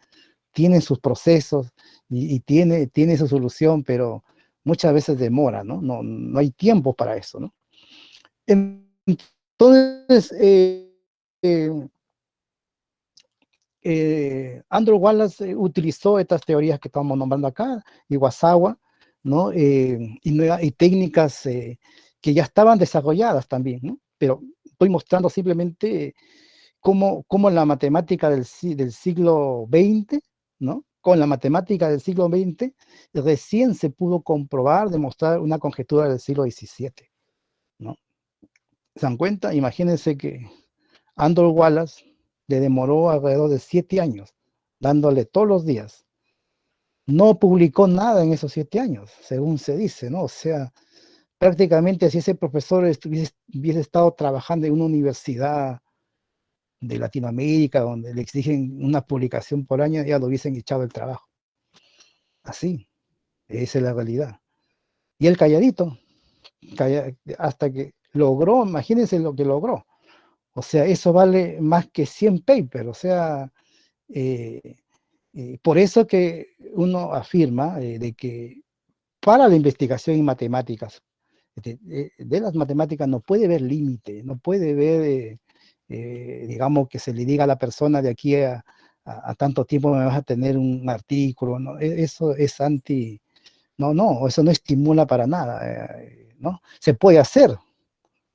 tiene sus procesos y tiene su solución, pero muchas veces demora, ¿no? No hay tiempo para eso, ¿no? Entonces, eh, Andrew Wallace utilizó estas teorías que estamos nombrando acá, Iwasawa, ¿no? Y técnicas que ya estaban desarrolladas también, ¿no? Pero estoy mostrando simplemente cómo la matemática del siglo XX, ¿no? Con la matemática del siglo XX, recién se pudo comprobar, demostrar una conjetura del siglo XVII, ¿no? ¿Se dan cuenta? Imagínense que Andrew Wallace le demoró alrededor de 7 años, dándole todos los días. No publicó nada en esos 7 años, según se dice, ¿no? O sea, prácticamente si ese profesor hubiese estado trabajando en una universidad de Latinoamérica, donde le exigen una publicación por año, ya lo hubiesen echado del trabajo. Así, esa es la realidad. Y él calladito, hasta que logró, imagínense lo que logró. O sea, eso vale más que 100 papers, o sea, eh, por eso que uno afirma de que para la investigación en matemáticas, de las matemáticas no puede haber límite, no puede haber, digamos, que se le diga a la persona de aquí a tanto tiempo me vas a tener un artículo, ¿no? Eso es eso no estimula para nada, ¿no? Se puede hacer,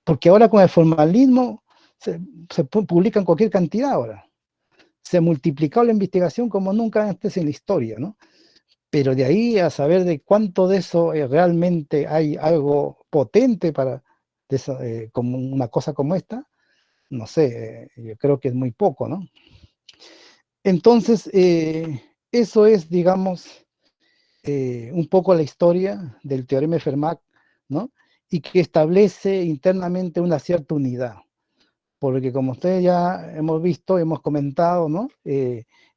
porque ahora con el formalismo se publican cualquier cantidad ahora. Se ha multiplicado la investigación como nunca antes en la historia, ¿no? Pero de ahí a saber de cuánto de eso realmente hay algo potente para como una cosa como esta, no sé, yo creo que es muy poco, ¿no? Entonces, eso es, digamos, un poco la historia del teorema de Fermat, ¿no? Y que establece internamente una cierta unidad, porque como ustedes ya hemos visto, hemos comentado, ¿no?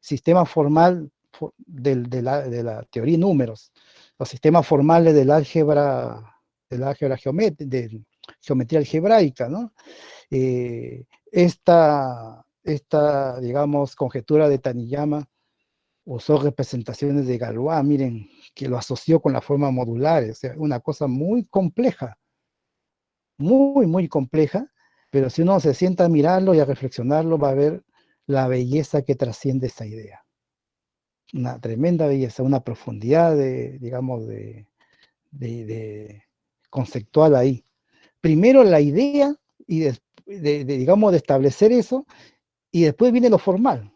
Sistema formal de la teoría de números, los sistemas formales de geometría algebraica, ¿no? Digamos, conjetura de Taniyama usó representaciones de Galois, miren, que lo asoció con la forma modular, o sea, una cosa muy compleja, muy compleja, pero si uno se sienta a mirarlo y a reflexionarlo, va a ver la belleza que trasciende esa idea. Una tremenda belleza, una profundidad digamos, de conceptual ahí. Primero la idea y digamos, de establecer eso, y después viene lo formal,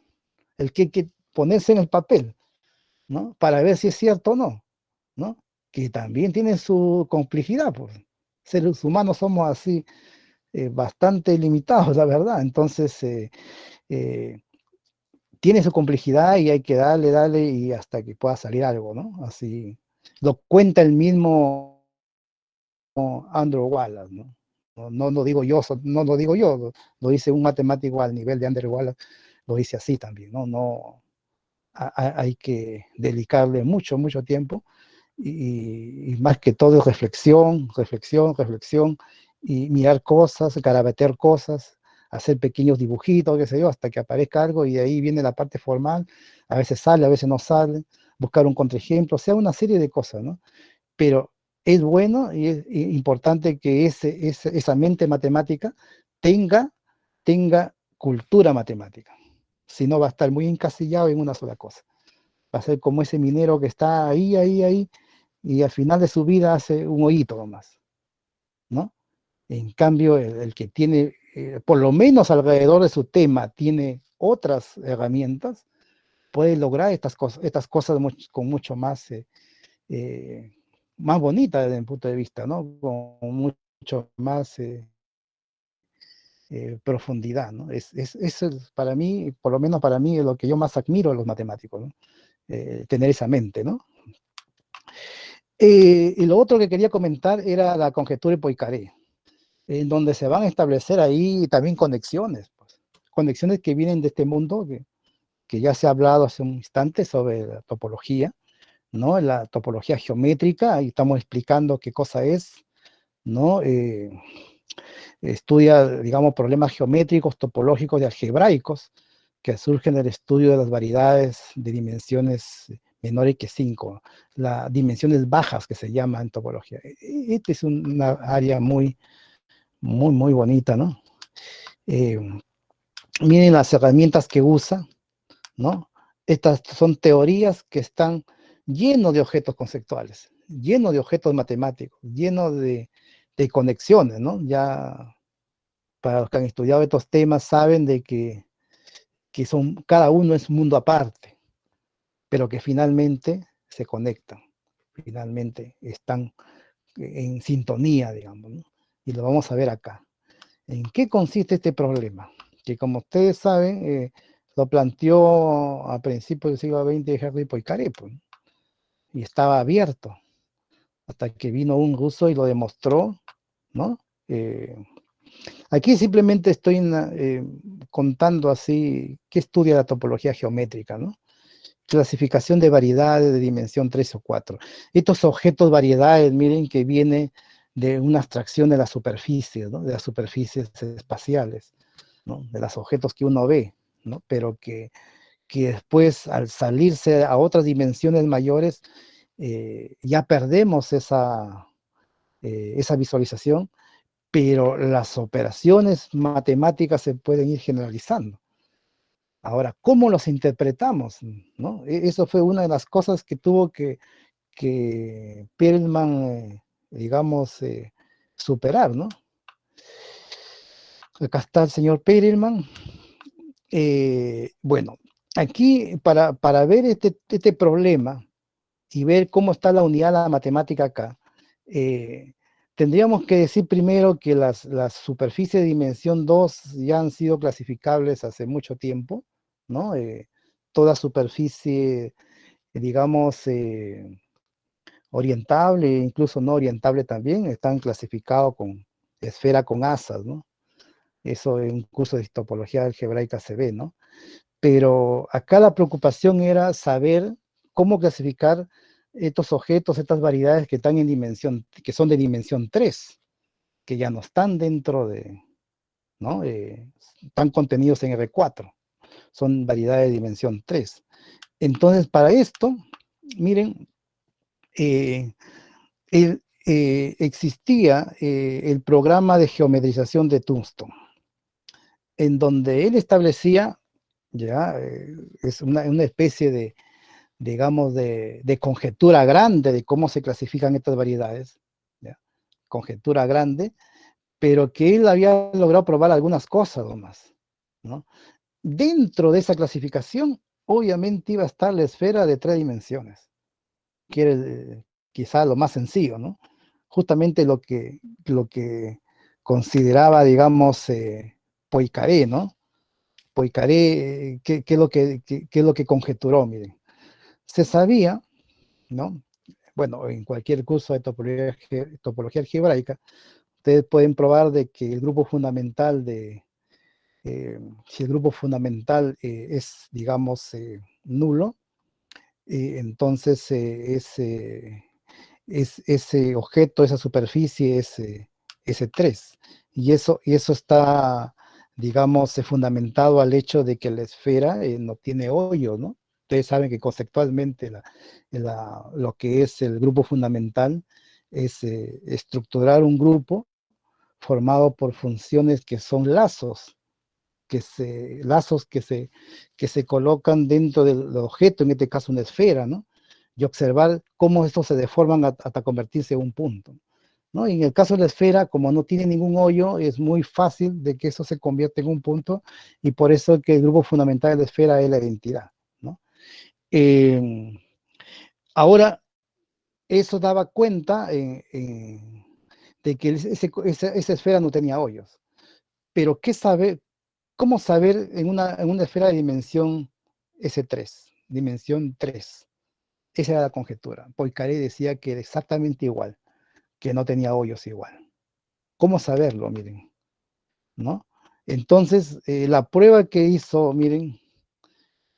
el que hay que ponerse en el papel, ¿no? Para ver si es cierto o no, ¿no? Que también tiene su complejidad, pues. Seres humanos somos así, bastante limitados, la verdad. Entonces, eh, tiene su complejidad y hay que darle y hasta que pueda salir algo, ¿no? Así lo cuenta el mismo Andrew Wallace, ¿no? No lo digo yo, no lo digo yo, lo dice un matemático al nivel de Andrew Wallace, lo dice así también, ¿no? Hay que dedicarle mucho tiempo y más que todo reflexión y mirar cosas, garabatear cosas, hacer pequeños dibujitos, qué sé yo, hasta que aparezca algo y de ahí viene la parte formal, a veces sale, a veces no sale, buscar un contraejemplo, o sea, una serie de cosas, ¿no? Pero es bueno y es importante que esa mente matemática tenga, tenga cultura matemática, si no va a estar muy encasillado en una sola cosa. Va a ser como ese minero que está ahí, y al final de su vida hace un hoyito nomás, ¿no? En cambio, el que tiene, por lo menos alrededor de su tema, tiene otras herramientas, puede lograr estas cosas con mucho más, más bonita desde mi punto de vista, ¿no? Con mucho más profundidad, ¿no? Eso es para mí, por lo menos para mí, es lo que yo más admiro de los matemáticos, ¿no? Tener esa mente, ¿no? Y lo otro que quería comentar era la conjetura de Poincaré, en donde se van a establecer ahí también conexiones, pues, conexiones que vienen de este mundo, que ya se ha hablado hace un instante sobre la topología, ¿no? La topología geométrica, y estamos explicando qué cosa es, ¿no? Estudia, digamos, problemas geométricos, topológicos y algebraicos que surgen del estudio de las variedades de dimensiones menores que 5, las dimensiones bajas que se llama en topología. Esta es una área muy bonita, ¿no? Eh, Miren las herramientas que usa, ¿no? Estas son teorías que están llenos de objetos conceptuales, llenos de objetos matemáticos, llenos de conexiones, ¿no? Ya para los que han estudiado estos temas saben de que cada uno es un mundo aparte, pero que finalmente se conectan, finalmente están en sintonía, digamos, ¿no? Y lo vamos a ver acá. ¿En qué consiste este problema? Que como ustedes saben, lo planteó a principios del siglo XX Henri Poincaré, pues, y estaba abierto, hasta que vino un ruso y lo demostró, ¿no? Aquí simplemente estoy contando así qué estudia la topología geométrica, ¿no? Clasificación de variedades de dimensión 3 o 4. Estos objetos variedades, miren que viene de una abstracción de las superficies, ¿no? De las superficies espaciales, ¿no? De los objetos que uno ve, ¿no? Pero que después al salirse a otras dimensiones mayores, ya perdemos esa visualización, pero las operaciones matemáticas se pueden ir generalizando. Ahora, ¿cómo los interpretamos? ¿No? Eso fue una de las cosas que tuvo que Perelman, digamos, superar, ¿no? Acá está el señor Perelman. Bueno, aquí para ver este problema y ver cómo está la unidad de la matemática acá, tendríamos que decir primero que las superficies de dimensión 2 ya han sido clasificables hace mucho tiempo, ¿no? Toda superficie, digamos, orientable, incluso no orientable también, están clasificados con esfera con asas, ¿no? Eso en un curso de topología algebraica se ve, ¿no? Pero acá la preocupación era saber cómo clasificar estos objetos, estas variedades que están en dimensión, que son de dimensión 3, que ya no están dentro de, ¿no? Están contenidos en R4, son variedades de dimensión 3. Entonces, para esto, miren, eh, existía el programa de geometrización de Tungsten, en donde él establecía, ya, es una especie de, digamos, de conjetura grande de cómo se clasifican estas variedades, ¿ya? Conjetura grande, pero que él había logrado probar algunas cosas nomás, ¿no? Dentro de esa clasificación, obviamente iba a estar la esfera de 3 dimensiones, que era quizá lo más sencillo, ¿no? Justamente lo que consideraba, digamos, Poincaré, ¿no? Poincaré, ¿qué es lo que conjeturó? Miren, se sabía, ¿no? Bueno, en cualquier curso de topología algebraica, ustedes pueden probar de que el grupo fundamental si el grupo fundamental es, digamos, nulo, entonces ese objeto, esa superficie es S3. Y eso está, digamos, fundamentado al hecho de que la esfera no tiene hoyo, ¿no? Ustedes saben que conceptualmente lo que es el grupo fundamental es estructurar un grupo formado por funciones que son lazos que se colocan dentro del objeto, en este caso una esfera, ¿no? Y observar cómo estos se deforman hasta convertirse en un punto, ¿no? Y en el caso de la esfera, como no tiene ningún hoyo, es muy fácil de que eso se convierta en un punto, y por eso que el grupo fundamental de la esfera es la identidad, ¿no? Ahora, eso daba cuenta de que esa esfera no tenía hoyos. Pero ¿cómo saber en una esfera de dimensión S3, dimensión 3? Esa era la conjetura. Poincaré decía que era exactamente igual, que no tenía hoyos igual. ¿Cómo saberlo? Miren, ¿no? Entonces, la prueba que hizo, miren,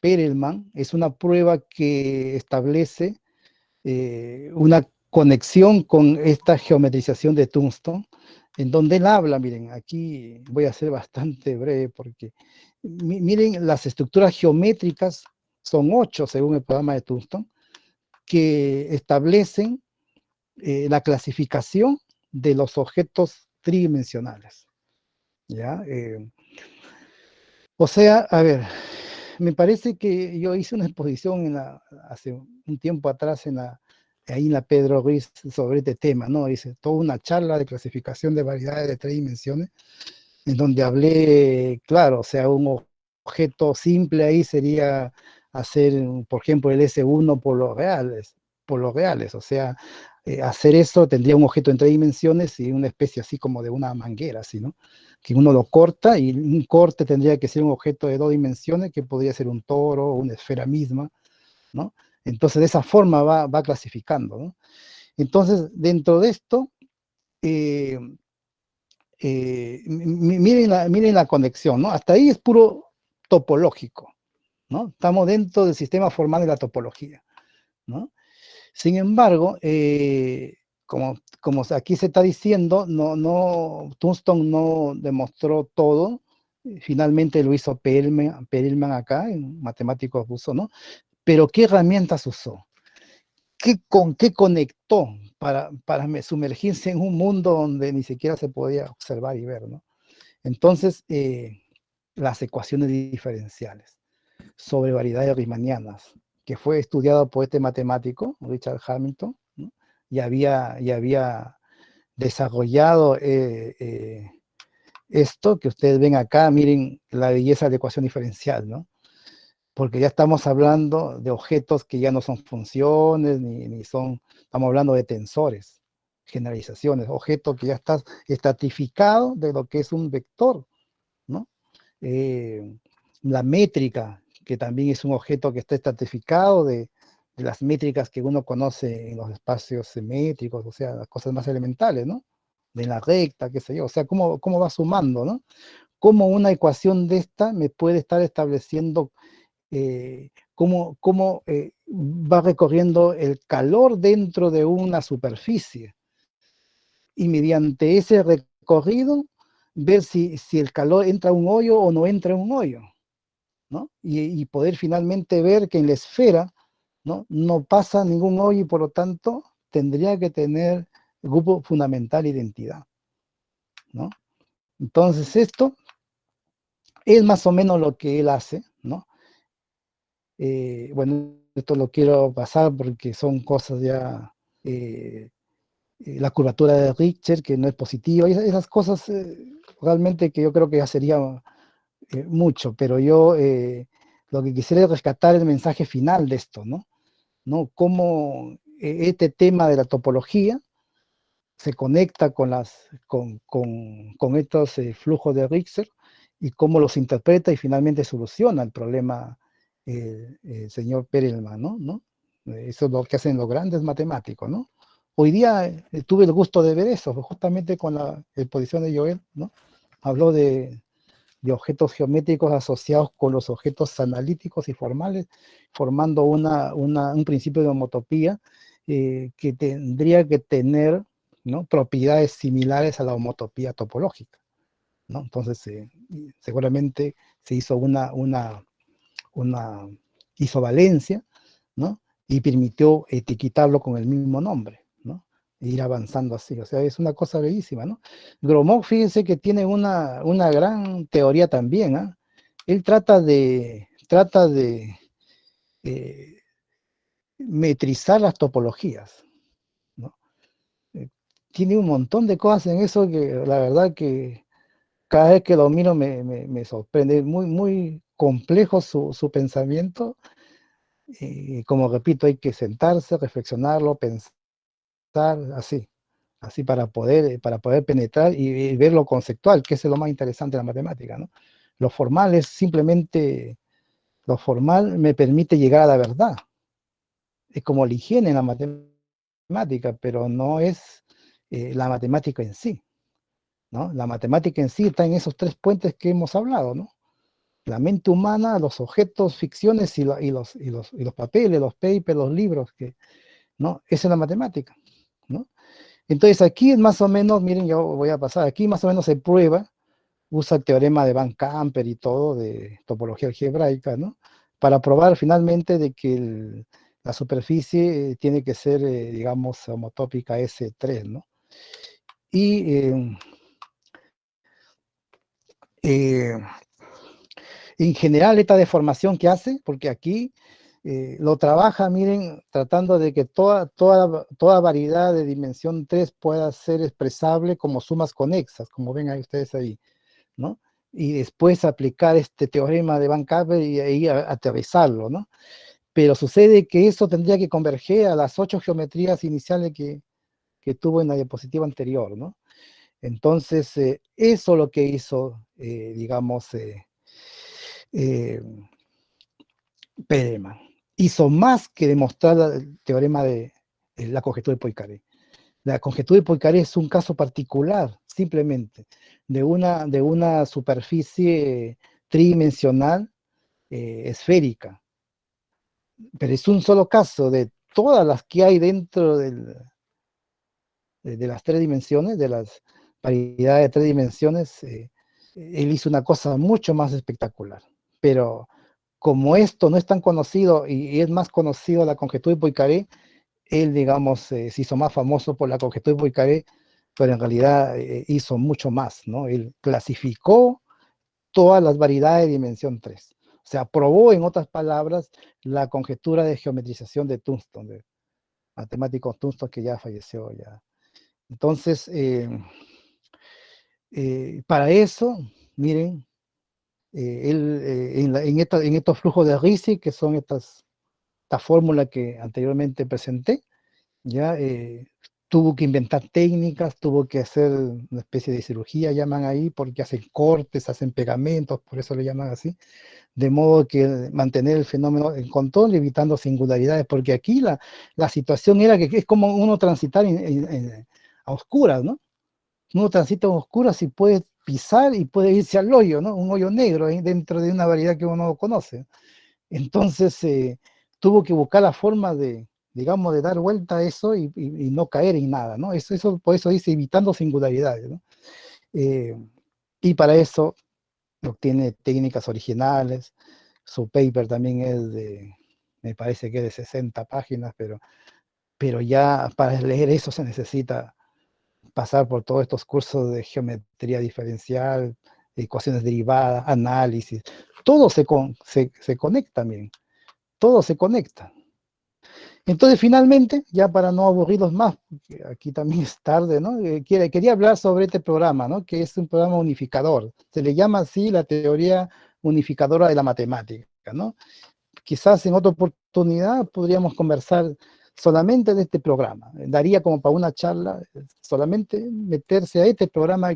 Perelman es una prueba que establece una conexión con esta geometrización de Tungstone, en donde él habla, miren, aquí voy a ser bastante breve porque miren, las estructuras geométricas son 8 según el programa de Tungstone, que establecen la clasificación de los objetos tridimensionales. ¿Ya? O sea, a ver, me parece que yo hice una exposición hace un tiempo atrás ahí en la Pedro Ruiz sobre este tema, ¿no? Hice toda una charla de clasificación de variedades de 3 dimensiones, en donde hablé, claro, o sea, un objeto simple ahí sería hacer, por ejemplo, el S1 por los reales, o sea, hacer eso tendría un objeto en 3 dimensiones y una especie así como de una manguera, así, ¿no? Que uno lo corta y un corte tendría que ser un objeto de 2 dimensiones que podría ser un toro o una esfera misma, ¿no? Entonces, de esa forma va clasificando, ¿no? Entonces, dentro de esto, eh, miren la conexión, ¿no? Hasta ahí es puro topológico, ¿no? Estamos dentro del sistema formal de la topología, ¿no? Sin embargo, como aquí se está diciendo, Tungstone no demostró todo, finalmente lo hizo Perelman acá, un matemático ruso, ¿no? Pero ¿qué herramientas usó? ¿Con qué conectó para sumergirse en un mundo donde ni siquiera se podía observar y ver, ¿no? Entonces, las ecuaciones diferenciales sobre variedades riemannianas, que fue estudiado por este matemático, Richard Hamilton, ¿no? y había desarrollado esto que ustedes ven acá, miren la belleza de la ecuación diferencial, ¿no? Porque ya estamos hablando de objetos que ya no son funciones, ni son, estamos hablando de tensores, generalizaciones, objeto que ya está estratificado de lo que es un vector, ¿no? Eh, la métrica, que también es un objeto que está estratificado de las métricas que uno conoce en los espacios simétricos, o sea, las cosas más elementales, ¿no? De la recta, qué sé yo, o sea, cómo va sumando, ¿no? Cómo una ecuación de esta me puede estar estableciendo cómo va recorriendo el calor dentro de una superficie y mediante ese recorrido ver si el calor entra a un hoyo o no entra a un hoyo, ¿no? Y poder finalmente ver que en la esfera, ¿no? Pasa ningún hoyo y por lo tanto tendría que tener grupo fundamental identidad, ¿no? Entonces esto es más o menos lo que él hace, ¿no? Bueno, esto lo quiero pasar porque son cosas ya, la curvatura de Richter, que no es positiva, y esas cosas realmente que yo creo que ya sería mucho, pero yo lo que quisiera es rescatar el mensaje final de esto, ¿no? ¿No? Cómo este tema de la topología se conecta con estos flujos de Richter y cómo los interpreta y finalmente soluciona el problema el señor Perelman, ¿no? Eso es lo que hacen los grandes matemáticos, ¿no? Hoy día tuve el gusto de ver eso, justamente con la exposición de Joel, ¿no? Habló de objetos geométricos asociados con los objetos analíticos y formales, formando un principio de homotopía que tendría que tener, ¿no? Propiedades similares a la homotopía topológica, ¿no? Entonces, seguramente se hizo una isovalencia, ¿no? Y permitió etiquetarlo con el mismo nombre, ¿no? E ir avanzando así, o sea, es una cosa bellísima, ¿no? Gromov, fíjense que tiene una gran teoría también, ¿ah? Él trata de eh, metrizar las topologías, ¿no? Eh, Tiene un montón de cosas en eso que la verdad que cada vez que lo miro me sorprende, muy complejo su pensamiento, Como repito, hay que sentarse, reflexionarlo, pensar, así para poder penetrar y ver lo conceptual, que es lo más interesante de la matemática, ¿no? Lo formal es simplemente, lo formal me permite llegar a la verdad. Es como la higiene en la matemática, pero no es la matemática en sí, ¿no? La matemática en sí está en esos tres puentes que hemos hablado, ¿no? La mente humana, los objetos, ficciones y los papeles, los papers, los libros, ¿no? Esa es la matemática, ¿no? Entonces aquí es más o menos, miren, yo voy a pasar, aquí más o menos se prueba, usa el teorema de Van Camper y todo, de topología algebraica, ¿no? Para probar finalmente de que la superficie tiene que ser, digamos, homotópica S3, ¿no? Y eh, en general esta deformación que hace, porque aquí lo trabaja, miren, tratando de que toda variedad de dimensión 3 pueda ser expresable como sumas conexas, como ven ahí ustedes ahí, ¿no? Y después aplicar este teorema de Van Caver y ahí aterrizarlo, ¿no? Pero sucede que eso tendría que converger a las 8 geometrías iniciales que tuvo en la diapositiva anterior, ¿no? Entonces, eso lo que hizo, digamos, eh, Pedelman. Hizo más que demostrar el teorema de la conjetura de Poincaré. La conjetura de Poincaré es un caso particular, simplemente, de una superficie tridimensional esférica. Pero es un solo caso de todas las que hay dentro de las tres dimensiones, de las variedades de tres dimensiones. Él hizo una cosa mucho más espectacular. Pero como esto no es tan conocido y es más conocido la conjetura de Poincaré, él, digamos, se hizo más famoso por la conjetura de Poincaré, pero en realidad hizo mucho más, ¿no? Él clasificó todas las variedades de dimensión 3. O sea, probó, en otras palabras, la conjetura de geometrización de Tungsten, de matemático Tungsten que ya falleció ya. Entonces, para eso, miren, en estos flujos de Ricci, que son esta fórmula que anteriormente presenté, ya tuvo que inventar técnicas, tuvo que hacer una especie de cirugía, llaman ahí, porque hacen cortes, hacen pegamentos, por eso le llaman así, de modo que mantener el fenómeno en control, evitando singularidades, porque aquí la situación era que es como uno transitar a oscuras, ¿no? Uno transita a oscuras y puede pisar y puede irse al hoyo, ¿no? Un hoyo negro dentro de una variedad que uno no conoce. Entonces, tuvo que buscar la forma de, digamos, de dar vuelta a eso y no caer en nada, ¿no? Eso, por eso dice evitando singularidades, ¿no? Eh, y para eso obtiene técnicas originales. Su paper también es me parece que es de 60 páginas, pero ya para leer eso se necesita pasar por todos estos cursos de geometría diferencial, ecuaciones derivadas, análisis. Todo se conecta, miren, todo se conecta. Entonces, finalmente, ya para no aburrirlos más, porque aquí también es tarde, ¿no? Quería hablar sobre este programa, ¿no? Que es un programa unificador. Se le llama así la teoría unificadora de la matemática, ¿no? Quizás en otra oportunidad podríamos conversar solamente de este programa. Daría como para una charla, solamente meterse a este programa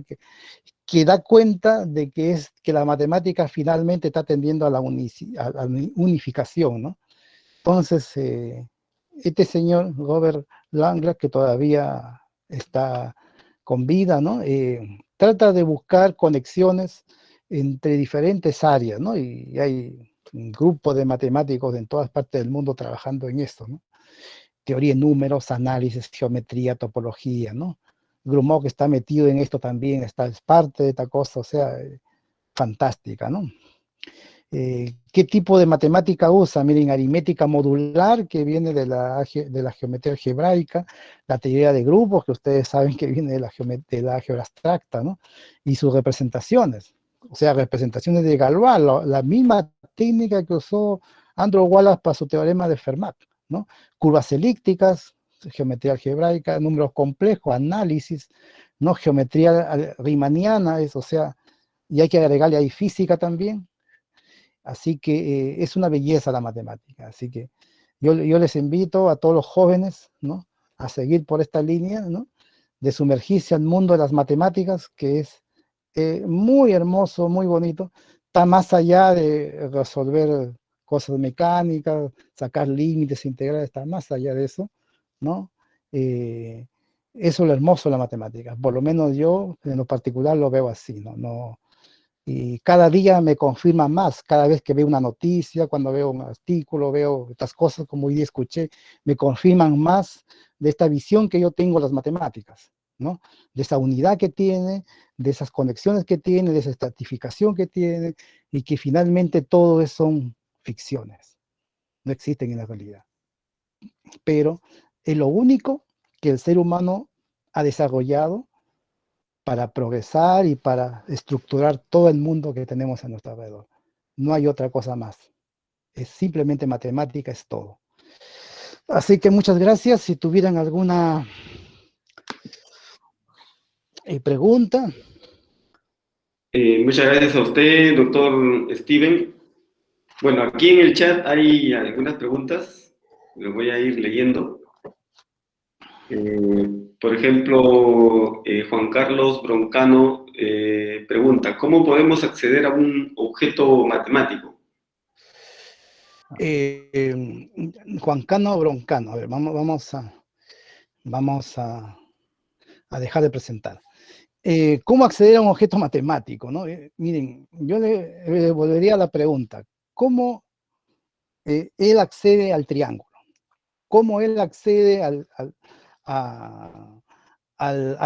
que da cuenta de que la matemática finalmente está tendiendo a la unificación, ¿no? Entonces, este señor Robert Langlois, que todavía está con vida, ¿no? Trata de buscar conexiones entre diferentes áreas, ¿no? Y hay un grupo de matemáticos en todas partes del mundo trabajando en esto, ¿no? Teoría de números, análisis, geometría, topología, ¿no? Grumov que está metido en esto también, es parte de esta cosa, o sea, fantástica, ¿no? ¿Qué tipo de matemática usa? Miren, aritmética modular, que viene de la geometría algebraica, la teoría de grupos, que ustedes saben que viene de la álgebra abstracta, ¿no? Y sus representaciones, o sea, representaciones de Galois, la misma técnica que usó Andrew Wallace para su teorema de Fermat, ¿no? Curvas elípticas, geometría algebraica, números complejos, análisis, ¿no? Geometría riemanniana, o sea, y hay que agregarle ahí física también. Así que es una belleza la matemática. Así que yo les invito a todos los jóvenes, ¿no?, a seguir por esta línea, ¿no?, de sumergirse al mundo de las matemáticas, que es muy hermoso, muy bonito. Está más allá de resolver cosas mecánicas, sacar límites integrales, está más allá de eso, ¿no? Eso es lo hermoso de la matemática. Por lo menos yo, en lo particular, lo veo así, ¿no? Y cada día me confirma más, cada vez que veo una noticia, cuando veo un artículo, veo estas cosas, como hoy día escuché, me confirman más de esta visión que yo tengo de las matemáticas, ¿no? De esa unidad que tiene, de esas conexiones que tiene, de esa estratificación que tiene, y que finalmente todo son ficciones, no existen en la realidad. Pero es lo único que el ser humano ha desarrollado para progresar y para estructurar todo el mundo que tenemos a nuestro alrededor. No hay otra cosa más. Es simplemente matemática, es todo. Así que muchas gracias. Si tuvieran alguna pregunta. Muchas gracias a usted, doctor Steven. Bueno, aquí en el chat hay algunas preguntas, las voy a ir leyendo. Por ejemplo, Juan Carlos Broncano pregunta, ¿cómo podemos acceder a un objeto matemático? Juan Cano Broncano, a ver, vamos a dejar de presentar. ¿Cómo acceder a un objeto matemático, ¿no? Miren, yo le volvería a la pregunta, ¿cómo él accede al triángulo? ¿Cómo él accede a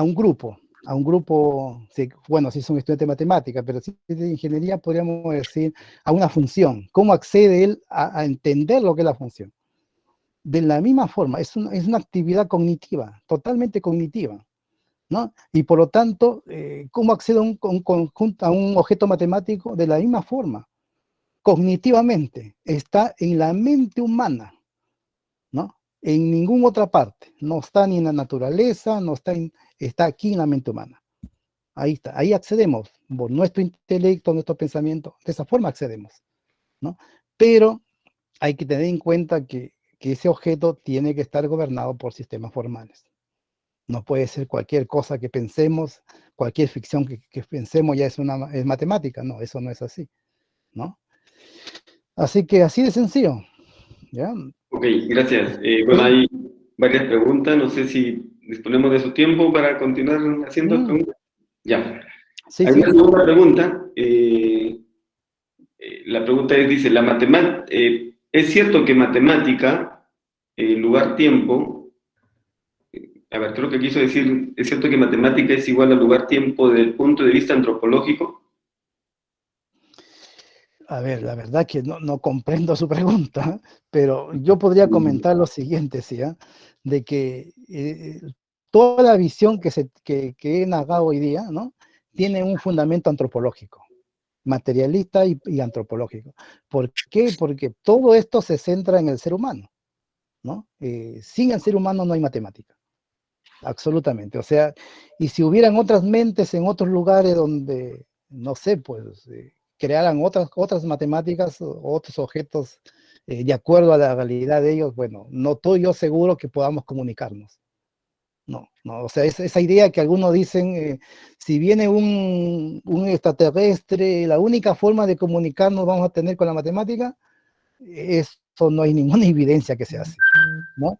un grupo? A un grupo, bueno, si es un estudiante de matemática, pero si es de ingeniería, podríamos decir a una función. ¿Cómo accede él a entender lo que es la función? De la misma forma, es una actividad cognitiva, totalmente cognitiva, ¿no? Y por lo tanto, ¿cómo accede a un conjunto, a un objeto matemático? De la misma forma, cognitivamente, está en la mente humana, ¿no? En ninguna otra parte, no está ni en la naturaleza, no está, está aquí en la mente humana. Ahí está, ahí accedemos, por nuestro intelecto, nuestro pensamiento, de esa forma accedemos, ¿no? Pero hay que tener en cuenta que ese objeto tiene que estar gobernado por sistemas formales. No puede ser cualquier cosa que pensemos, cualquier ficción que pensemos ya es matemática, no, eso no es así, ¿no? Así que así de sencillo, ¿ya? Ok, gracias. Bueno, Sí. hay varias preguntas, no sé si disponemos de su tiempo para continuar haciendo preguntas. Ya. Sí, Hay una sí. segunda pregunta. La pregunta es, dice, ¿es cierto que matemática, lugar-tiempo, a ver, creo que quiso decir, ¿es cierto que matemática es igual al lugar-tiempo desde el punto de vista antropológico? A ver, la verdad que no comprendo su pregunta, pero yo podría comentar lo siguiente, ¿sí? De que toda la visión que he narrado hoy día, ¿no?, tiene un fundamento antropológico, materialista y antropológico. ¿Por qué? Porque todo esto se centra en el ser humano, ¿no? Sin el ser humano no hay matemática, absolutamente. O sea, y si hubieran otras mentes en otros lugares donde, no sé, pues crearan otras matemáticas, otros objetos de acuerdo a la realidad de ellos, bueno, no estoy yo seguro que podamos comunicarnos. No, no, o sea, esa idea que algunos dicen, si viene un extraterrestre, la única forma de comunicarnos vamos a tener con la matemática, eso no hay ninguna evidencia que sea así, ¿no?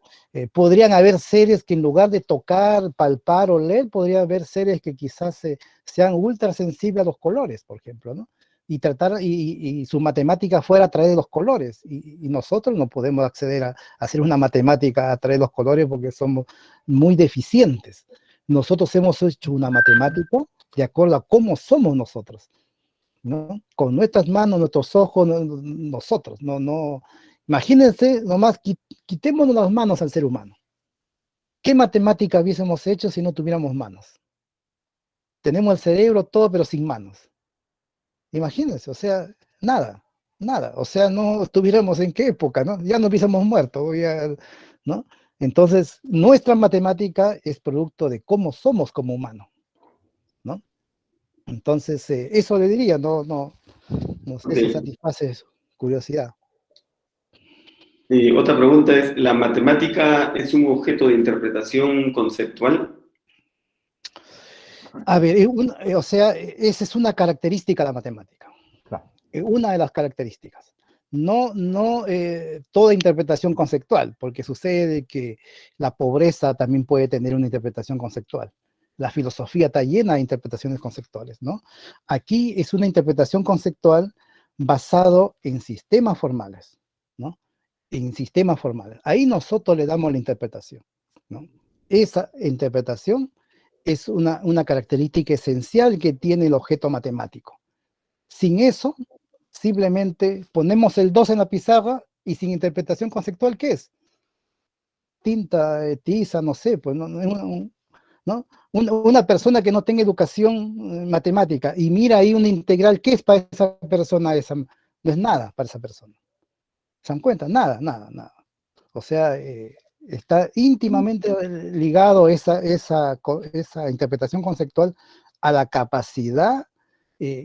Podrían haber seres que en lugar de tocar, palpar o leer, podría haber seres que quizás sean ultra sensibles a los colores, por ejemplo, ¿no? Y y su matemática fuera a través de los colores, y nosotros no podemos acceder a hacer una matemática a través de los colores porque somos muy deficientes. Nosotros hemos hecho una matemática de acuerdo a cómo somos nosotros, ¿no? Con nuestras manos, nuestros ojos, nosotros, no. Imagínense, nomás quitémonos las manos al ser humano. ¿Qué matemática hubiésemos hecho si no tuviéramos manos? Tenemos el cerebro todo, pero sin manos. Imagínense, o sea, nada, nada. O sea, no estuviéramos en qué época, ¿no? Ya no hubiésemos muerto, ya, ¿no? Entonces, nuestra matemática es producto de cómo somos como humanos, ¿no? Entonces, eso le diría, no No sé Ok. si satisface su curiosidad. Y otra pregunta es, ¿la matemática es un objeto de interpretación conceptual? A ver, o sea, esa es una característica de la matemática. Claro. Una de las características. No toda interpretación conceptual, porque sucede que la pobreza también puede tener una interpretación conceptual. La filosofía está llena de interpretaciones conceptuales, ¿no? Aquí es una interpretación conceptual basado en sistemas formales, ¿no? En sistemas formales. Ahí nosotros le damos la interpretación, ¿no? Esa interpretación es una característica esencial que tiene el objeto matemático. Sin eso, simplemente ponemos el 2 en la pizarra y sin interpretación conceptual, ¿qué es? Tinta, tiza, no sé, pues ¿no? Una persona que no tenga educación matemática y mira ahí una integral, ¿qué es para esa persona? No es nada para esa persona. ¿Se dan cuenta? Nada, nada, nada. O sea, está íntimamente ligado esa interpretación conceptual a la capacidad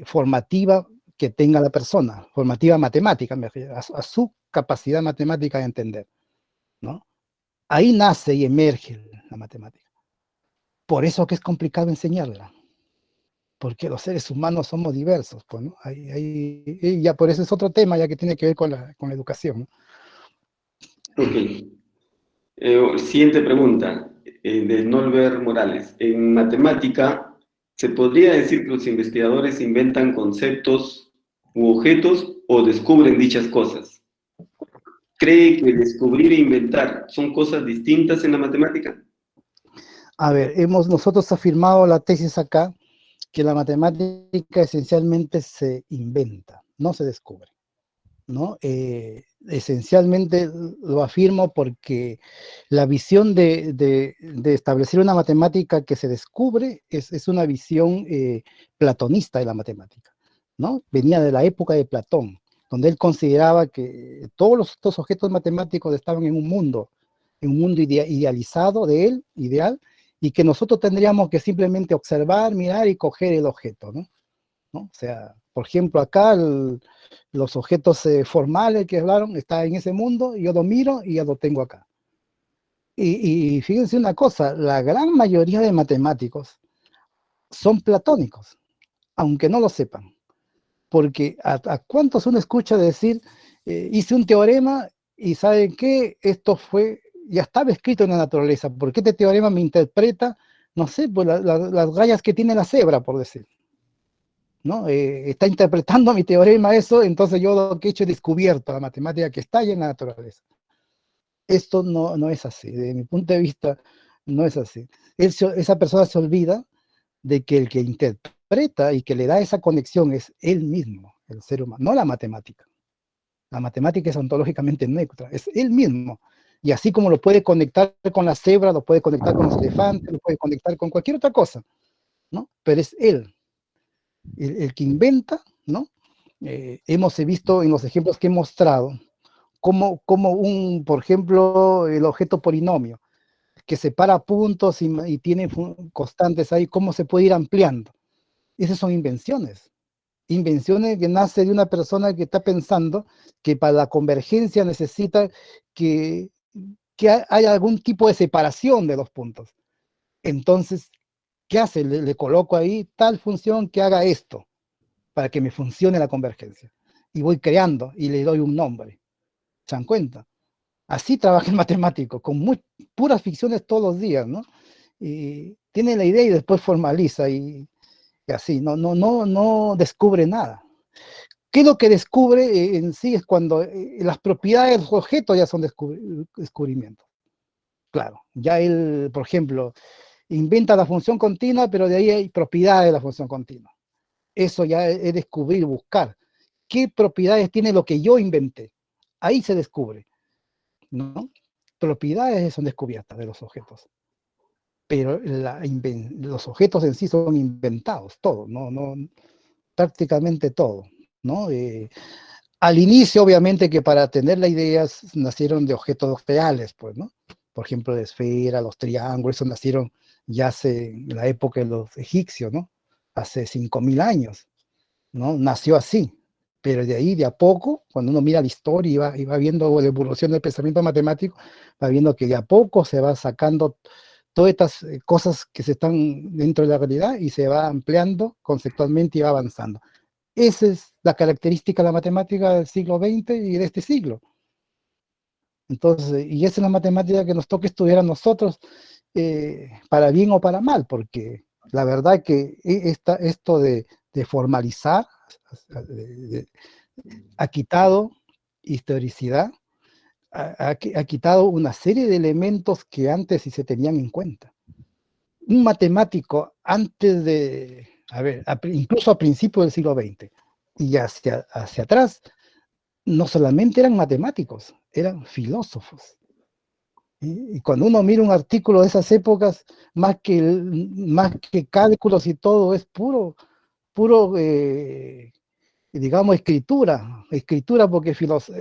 formativa que tenga la persona, formativa matemática, me refiero, a su capacidad matemática de entender, ¿no? Ahí nace y emerge la matemática. Por eso que es complicado enseñarla, porque los seres humanos somos diversos, pues, ¿no? Y ya por eso es otro tema, ya que tiene que ver con la educación, ¿no? Ok. Siguiente pregunta, de Nolber Morales. En matemática, ¿se podría decir que los investigadores inventan conceptos u objetos o descubren dichas cosas? ¿Cree que descubrir e inventar son cosas distintas en la matemática? A ver, nosotros afirmado la tesis acá, que la matemática esencialmente se inventa, no se descubre, ¿no? Esencialmente lo afirmo porque la visión de establecer una matemática que se descubre es una visión platonista de la matemática, ¿no? Venía de la época de Platón, donde él consideraba que todos estos objetos matemáticos estaban en un mundo idealizado de él, ideal, y que nosotros tendríamos que simplemente observar, mirar y coger el objeto, ¿no? ¿No? O sea, por ejemplo, acá los objetos formales que hablaron están en ese mundo, y yo lo miro y ya lo tengo acá. Y fíjense una cosa, la gran mayoría de matemáticos son platónicos, aunque no lo sepan, porque a cuántos uno escucha decir, hice un teorema y ¿saben qué? Esto ya estaba escrito en la naturaleza, porque este teorema me interpreta, no sé, pues las rayas que tiene la cebra, por decir. ¿No? Está interpretando mi teorema eso, entonces yo lo que he hecho es descubierto la matemática que está ahí en la naturaleza. Esto no es así, desde mi punto de vista no es así. Esa persona se olvida de que el que interpreta y que le da esa conexión es él mismo, el ser humano, no la matemática. La matemática es ontológicamente neutra, es él mismo. Y así como lo puede conectar con la cebra, lo puede conectar con los elefantes, lo puede conectar con cualquier otra cosa, ¿no? Pero es él, el que inventa, ¿no? Hemos visto en los ejemplos que he mostrado como por ejemplo, el objeto polinomio, que separa puntos y tiene constantes ahí, cómo se puede ir ampliando. Esas son invenciones. Invenciones que nace de una persona que está pensando que para la convergencia necesita que, haya algún tipo de separación de los puntos. Entonces, ¿qué hace? Le coloco ahí tal función que haga esto, para que me funcione la convergencia. Y voy creando y le doy un nombre. ¿Se dan cuenta? Así trabaja el matemático, con puras ficciones todos los días, ¿no? Y tiene la idea y después formaliza y así, no descubre nada. ¿Qué es lo que descubre en sí? Es cuando las propiedades de los objetos ya son descubrimientos. Claro, ya él, por ejemplo, inventa la función continua, pero de ahí hay propiedades de la función continua. Eso ya es descubrir, buscar. ¿Qué propiedades tiene lo que yo inventé? Ahí se descubre, ¿no? Propiedades son descubiertas de los objetos, pero los objetos en sí son inventados, todo, prácticamente todo, ¿no? Al inicio, obviamente, que para tener la idea nacieron de objetos reales, pues, ¿no? Por ejemplo, de esfera, los triángulos, eso nacieron ya en la época de los egipcios, ¿no? Hace 5000 años, ¿no? Nació así. pero de ahí, de a poco, cuando uno mira la historia y va viendo la evolución del pensamiento matemático, va viendo que de a poco se va sacando todas estas cosas que se están dentro de la realidad y se va ampliando conceptualmente y va avanzando. Esa es la característica de la matemática del siglo XX y de este siglo. Entonces, y esa es la matemática que nos toca estudiar a nosotros, para bien o para mal, porque la verdad que esto de formalizar ha quitado historicidad, ha quitado una serie de elementos que antes sí se tenían en cuenta. Un matemático antes de, a ver, incluso a principios del siglo XX y hacia atrás, no solamente eran matemáticos, eran filósofos. Y cuando uno mira un artículo de esas épocas, más que cálculos y todo, es puro digamos, escritura porque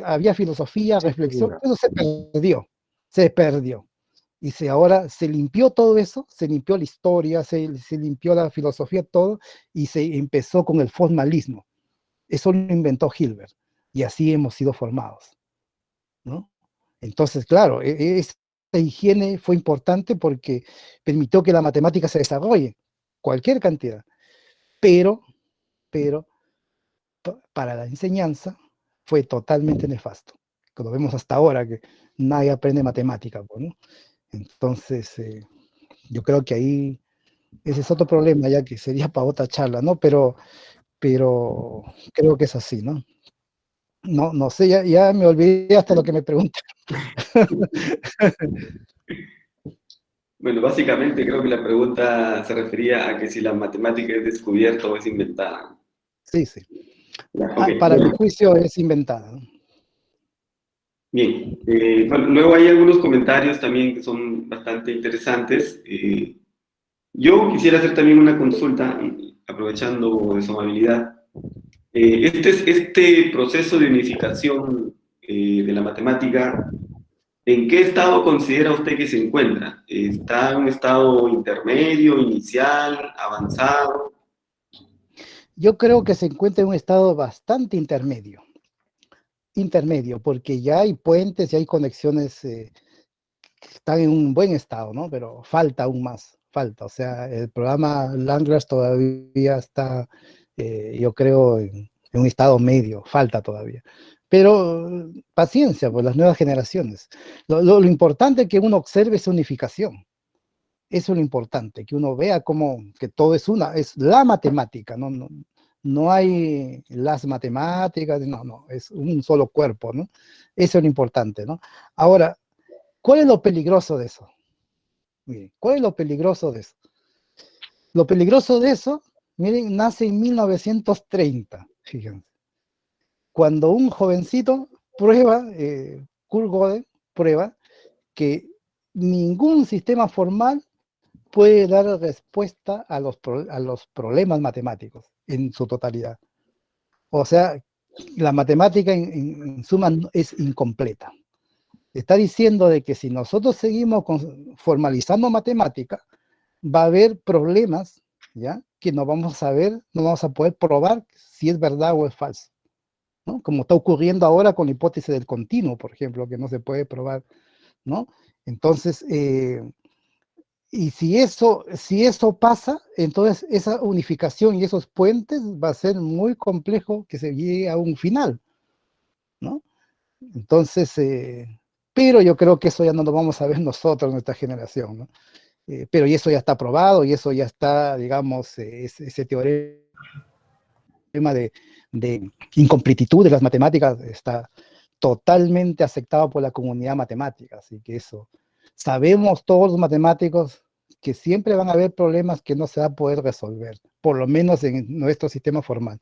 había filosofía, reflexión, eso se perdió. Y ahora se limpió todo eso, se limpió la historia, se limpió la filosofía, todo, y se empezó con el formalismo. Eso lo inventó Hilbert, y así hemos sido formados, ¿no? Entonces, claro, esa higiene fue importante porque permitió que la matemática se desarrolle, cualquier cantidad, pero, pero para la enseñanza fue totalmente nefasto. Como vemos hasta ahora, que nadie aprende matemática, ¿no? Entonces, yo creo que ahí ese es otro problema, ya que sería para otra charla, ¿no? Pero creo que es así, ¿no? No sé, ya me olvidé hasta lo que me preguntan. Bueno, básicamente creo que la pregunta se refería a que si la matemática es descubierta o es inventada. Sí, sí. Ya, ok, Para mi bueno, juicio es inventada, ¿no? bien. Bueno, luego hay algunos comentarios también que son bastante interesantes. Yo quisiera hacer también una consulta, aprovechando de su amabilidad. Este proceso de unificación de la matemática, ¿en qué estado considera usted que se encuentra? ¿Está en un estado intermedio, inicial, avanzado? Yo creo que se encuentra en un estado bastante intermedio, porque ya hay puentes y hay conexiones que están en un buen estado, ¿no? Pero falta aún más, falta. O sea, el programa Landgraf todavía está, yo creo, en un estado medio, falta todavía. Pero paciencia, pues las nuevas generaciones. Lo importante es que uno observe esa unificación. Eso es lo importante, que uno vea cómo que todo es la matemática, no hay las matemáticas, no, es un solo cuerpo, ¿no? Eso es lo importante, ¿no? Ahora, ¿cuál es lo peligroso de eso? Miren, ¿cuál es lo peligroso de eso? Lo peligroso de eso, miren, nace en 1930, fíjense. Cuando un jovencito prueba, Kurt Gödel prueba que ningún sistema formal puede dar respuesta a los problemas matemáticos en su totalidad. O sea, la matemática en suma es incompleta. Está diciendo de que si nosotros seguimos formalizando matemática, va a haber problemas, ¿ya? Que no vamos a ver, no vamos a poder probar si es verdad o es falso, ¿no? Como está ocurriendo ahora con la hipótesis del continuo, por ejemplo, que no se puede probar, ¿no? Entonces, y si eso pasa, entonces esa unificación y esos puentes va a ser muy complejo que se llegue a un final, ¿no? Entonces, pero yo creo que eso ya no lo vamos a ver nosotros, nuestra generación, ¿no? Pero y eso ya está probado y eso ya está, digamos, ese teorema de incompletitud de las matemáticas está totalmente aceptado por la comunidad matemática, así que eso, sabemos todos los matemáticos que siempre van a haber problemas que no se va a poder resolver, por lo menos en nuestro sistema formal.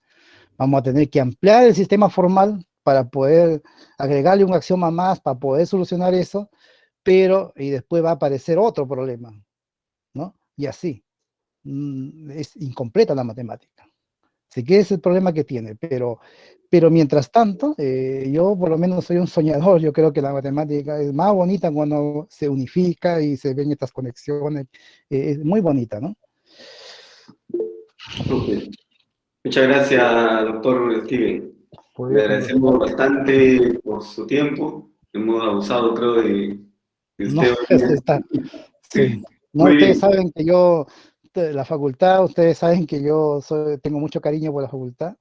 Vamos a tener que ampliar el sistema formal para poder agregarle un axioma más, para poder solucionar eso, pero y después va a aparecer otro problema, ¿no? Y así, es incompleta la matemática. Así que ese es el problema que tiene, pero mientras tanto, yo por lo menos soy un soñador, yo creo que la matemática es más bonita cuando se unifica y se ven estas conexiones, es muy bonita, ¿no? Ok. Muchas gracias, doctor Steven. Le poder agradecemos conversar. bastante por su tiempo. Hemos abusado, creo, de No, usted hoy eso día. está, sí. No, Muy ustedes bien. saben que yo, la facultad, ustedes saben que yo tengo mucho cariño por la facultad,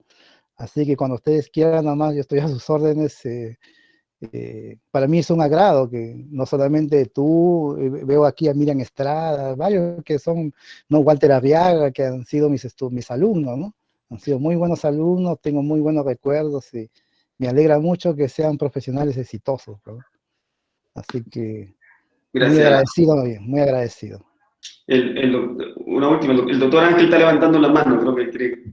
así que cuando ustedes quieran, nada más, yo estoy a sus órdenes. Para mí es un agrado que no solamente tú, veo aquí a Miriam Estrada, varios que son, no, Walter Arriaga, que han sido mis alumnos, ¿no? Han sido muy buenos alumnos, tengo muy buenos recuerdos y me alegra mucho que sean profesionales exitosos, ¿no? Así que muy Gracias. agradecido, muy agradecido. Una última, el doctor Ángel está levantando la mano, creo que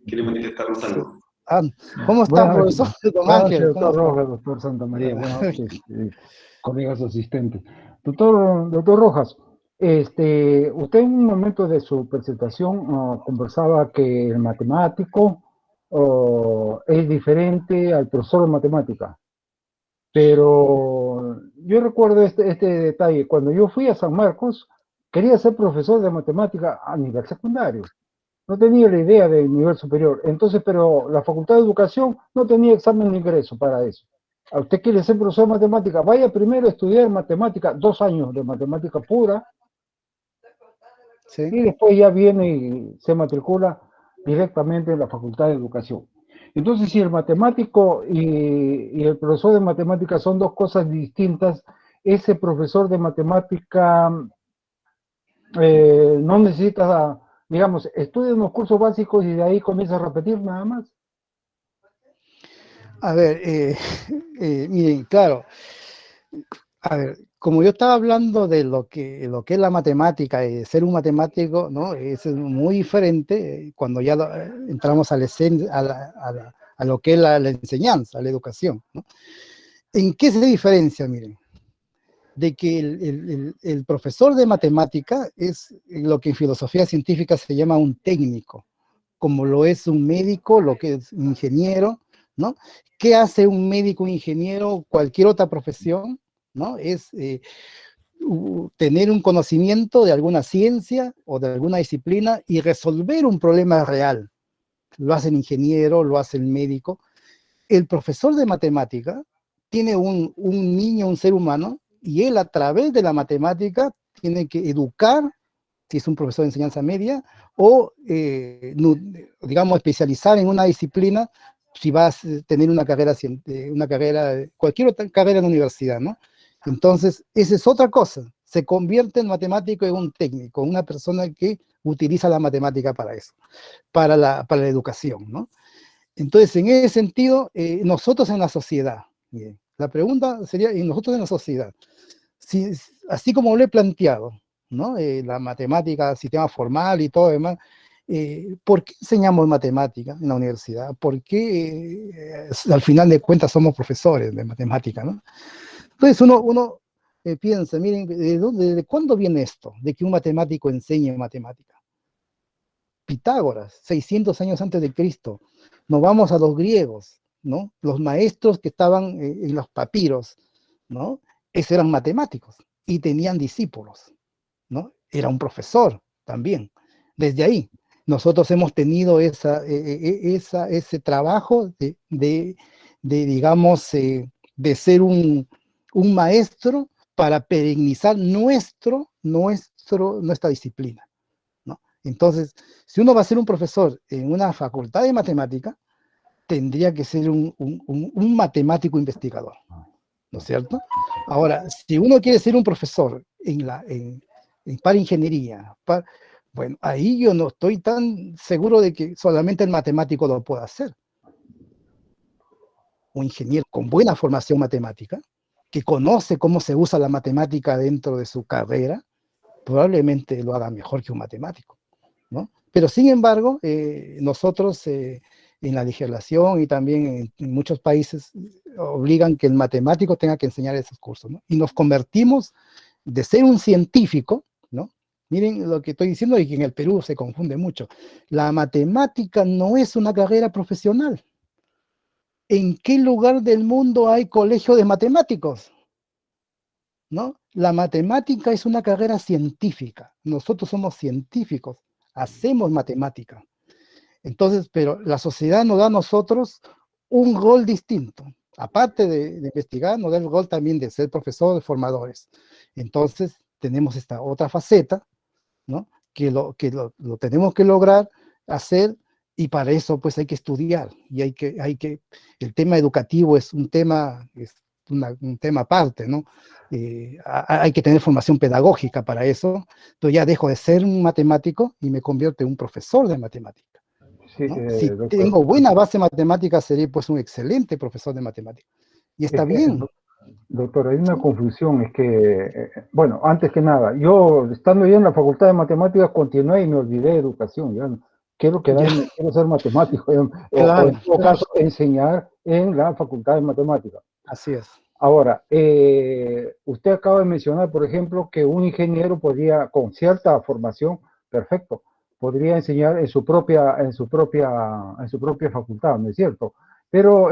quiere manifestarnos Sí. algo. Ah, ¿cómo está, Buenas profesor? noches, Don buenas noches, Ángel, ¿cómo doctor está? Rojas, doctor Santa María, buenas noches, colegas asistentes. Doctor Rojas, usted en un momento de su presentación conversaba que el matemático es diferente al profesor de matemática, pero yo recuerdo este detalle. Cuando yo fui a San Marcos, quería ser profesor de matemática a nivel secundario. No tenía la idea del nivel superior. Entonces, pero la Facultad de Educación no tenía examen de ingreso para eso. A usted quiere ser profesor de matemática, vaya primero a estudiar matemática, 2 años de matemática pura, Sí. y después ya viene y se matricula directamente en la Facultad de Educación. Entonces, si el matemático y el profesor de matemática son dos cosas distintas, ese profesor de matemática no necesita, digamos, estudia unos cursos básicos y de ahí comienza a repetir nada más. A ver, miren, claro, a ver, como yo estaba hablando de lo que es la matemática y de ser un matemático, ¿no? Es muy diferente cuando ya entramos a, a lo que es la enseñanza, la educación, ¿no? ¿En qué se diferencia? Miren, de que el profesor de matemática es lo que en filosofía científica se llama un técnico, como lo es un médico, lo que es un ingeniero, ¿no? ¿Qué hace un médico, un ingeniero, cualquier otra profesión? ¿No? Es tener un conocimiento de alguna ciencia o de alguna disciplina y resolver un problema real. Lo hace el ingeniero, lo hace el médico. El profesor de matemática tiene un niño, un ser humano, y él a través de la matemática tiene que educar, si es un profesor de enseñanza media, o, digamos, especializar en una disciplina, si vas a tener una carrera, cualquier otra carrera en la universidad, ¿no? Entonces, esa es otra cosa. Se convierte el matemático en un técnico, una persona que utiliza la matemática para eso, para la educación, ¿no? Entonces, en ese sentido, nosotros en la sociedad, bien, la pregunta sería, ¿y nosotros en la sociedad? Si, así como lo he planteado, ¿no? La matemática, sistema formal y todo demás, ¿por qué enseñamos matemática en la universidad? ¿Por qué al final de cuentas somos profesores de matemática, ¿no? Entonces uno piensa, miren, ¿de cuándo viene esto? De que un matemático enseñe matemática. Pitágoras, 600 años antes de Cristo. Nos vamos a los griegos, ¿no? Los maestros que estaban en los papiros, ¿no? Esos eran matemáticos y tenían discípulos, ¿no? Era un profesor también. Desde ahí, nosotros hemos tenido ese trabajo digamos, de ser un maestro para perennizar nuestra disciplina, ¿no? Entonces, si uno va a ser un profesor en una facultad de matemática, tendría que ser un matemático investigador, ¿no es cierto? Ahora, si uno quiere ser un profesor para ingeniería, bueno, ahí yo no estoy tan seguro de que solamente el matemático lo pueda hacer. Un ingeniero con buena formación matemática, que conoce cómo se usa la matemática dentro de su carrera, probablemente lo haga mejor que un matemático, ¿no? Pero sin embargo, nosotros en la legislación y también en muchos países obligan que el matemático tenga que enseñar esos cursos, ¿no? Y nos convertimos de ser un científico, ¿no? Miren lo que estoy diciendo y que en el Perú se confunde mucho. La matemática no es una carrera profesional. ¿En qué lugar del mundo hay colegio de matemáticos? ¿No? La matemática es una carrera científica. Nosotros somos científicos, hacemos matemática. Entonces, pero la sociedad nos da a nosotros un rol distinto. Aparte de investigar, nos da el rol también de ser profesor de formadores. Entonces, tenemos esta otra faceta, ¿no? Lo tenemos que lograr hacer, y para eso pues hay que estudiar, y el tema educativo es un tema, un tema aparte, ¿no? Hay que tener formación pedagógica para eso. Entonces ya dejo de ser un matemático y me convierto en un profesor de matemática, Sí, ¿no? Si doctor. tengo buena base matemática, seré pues un excelente profesor de matemática. Y está Es que, bien. doctor, hay una ¿Sí? confusión, es que, bueno, antes que nada, yo estando ya en la Facultad de Matemáticas continué y me olvidé de educación, ya no, quiero Ya, quedarme, quiero ser matemático, o en claro, todo claro, caso enseñar en la Facultad de Matemáticas. así es. Ahora, usted acaba de mencionar, por ejemplo, que un ingeniero podría, con cierta formación, perfecto, podría enseñar en su propia facultad, ¿no es cierto? Pero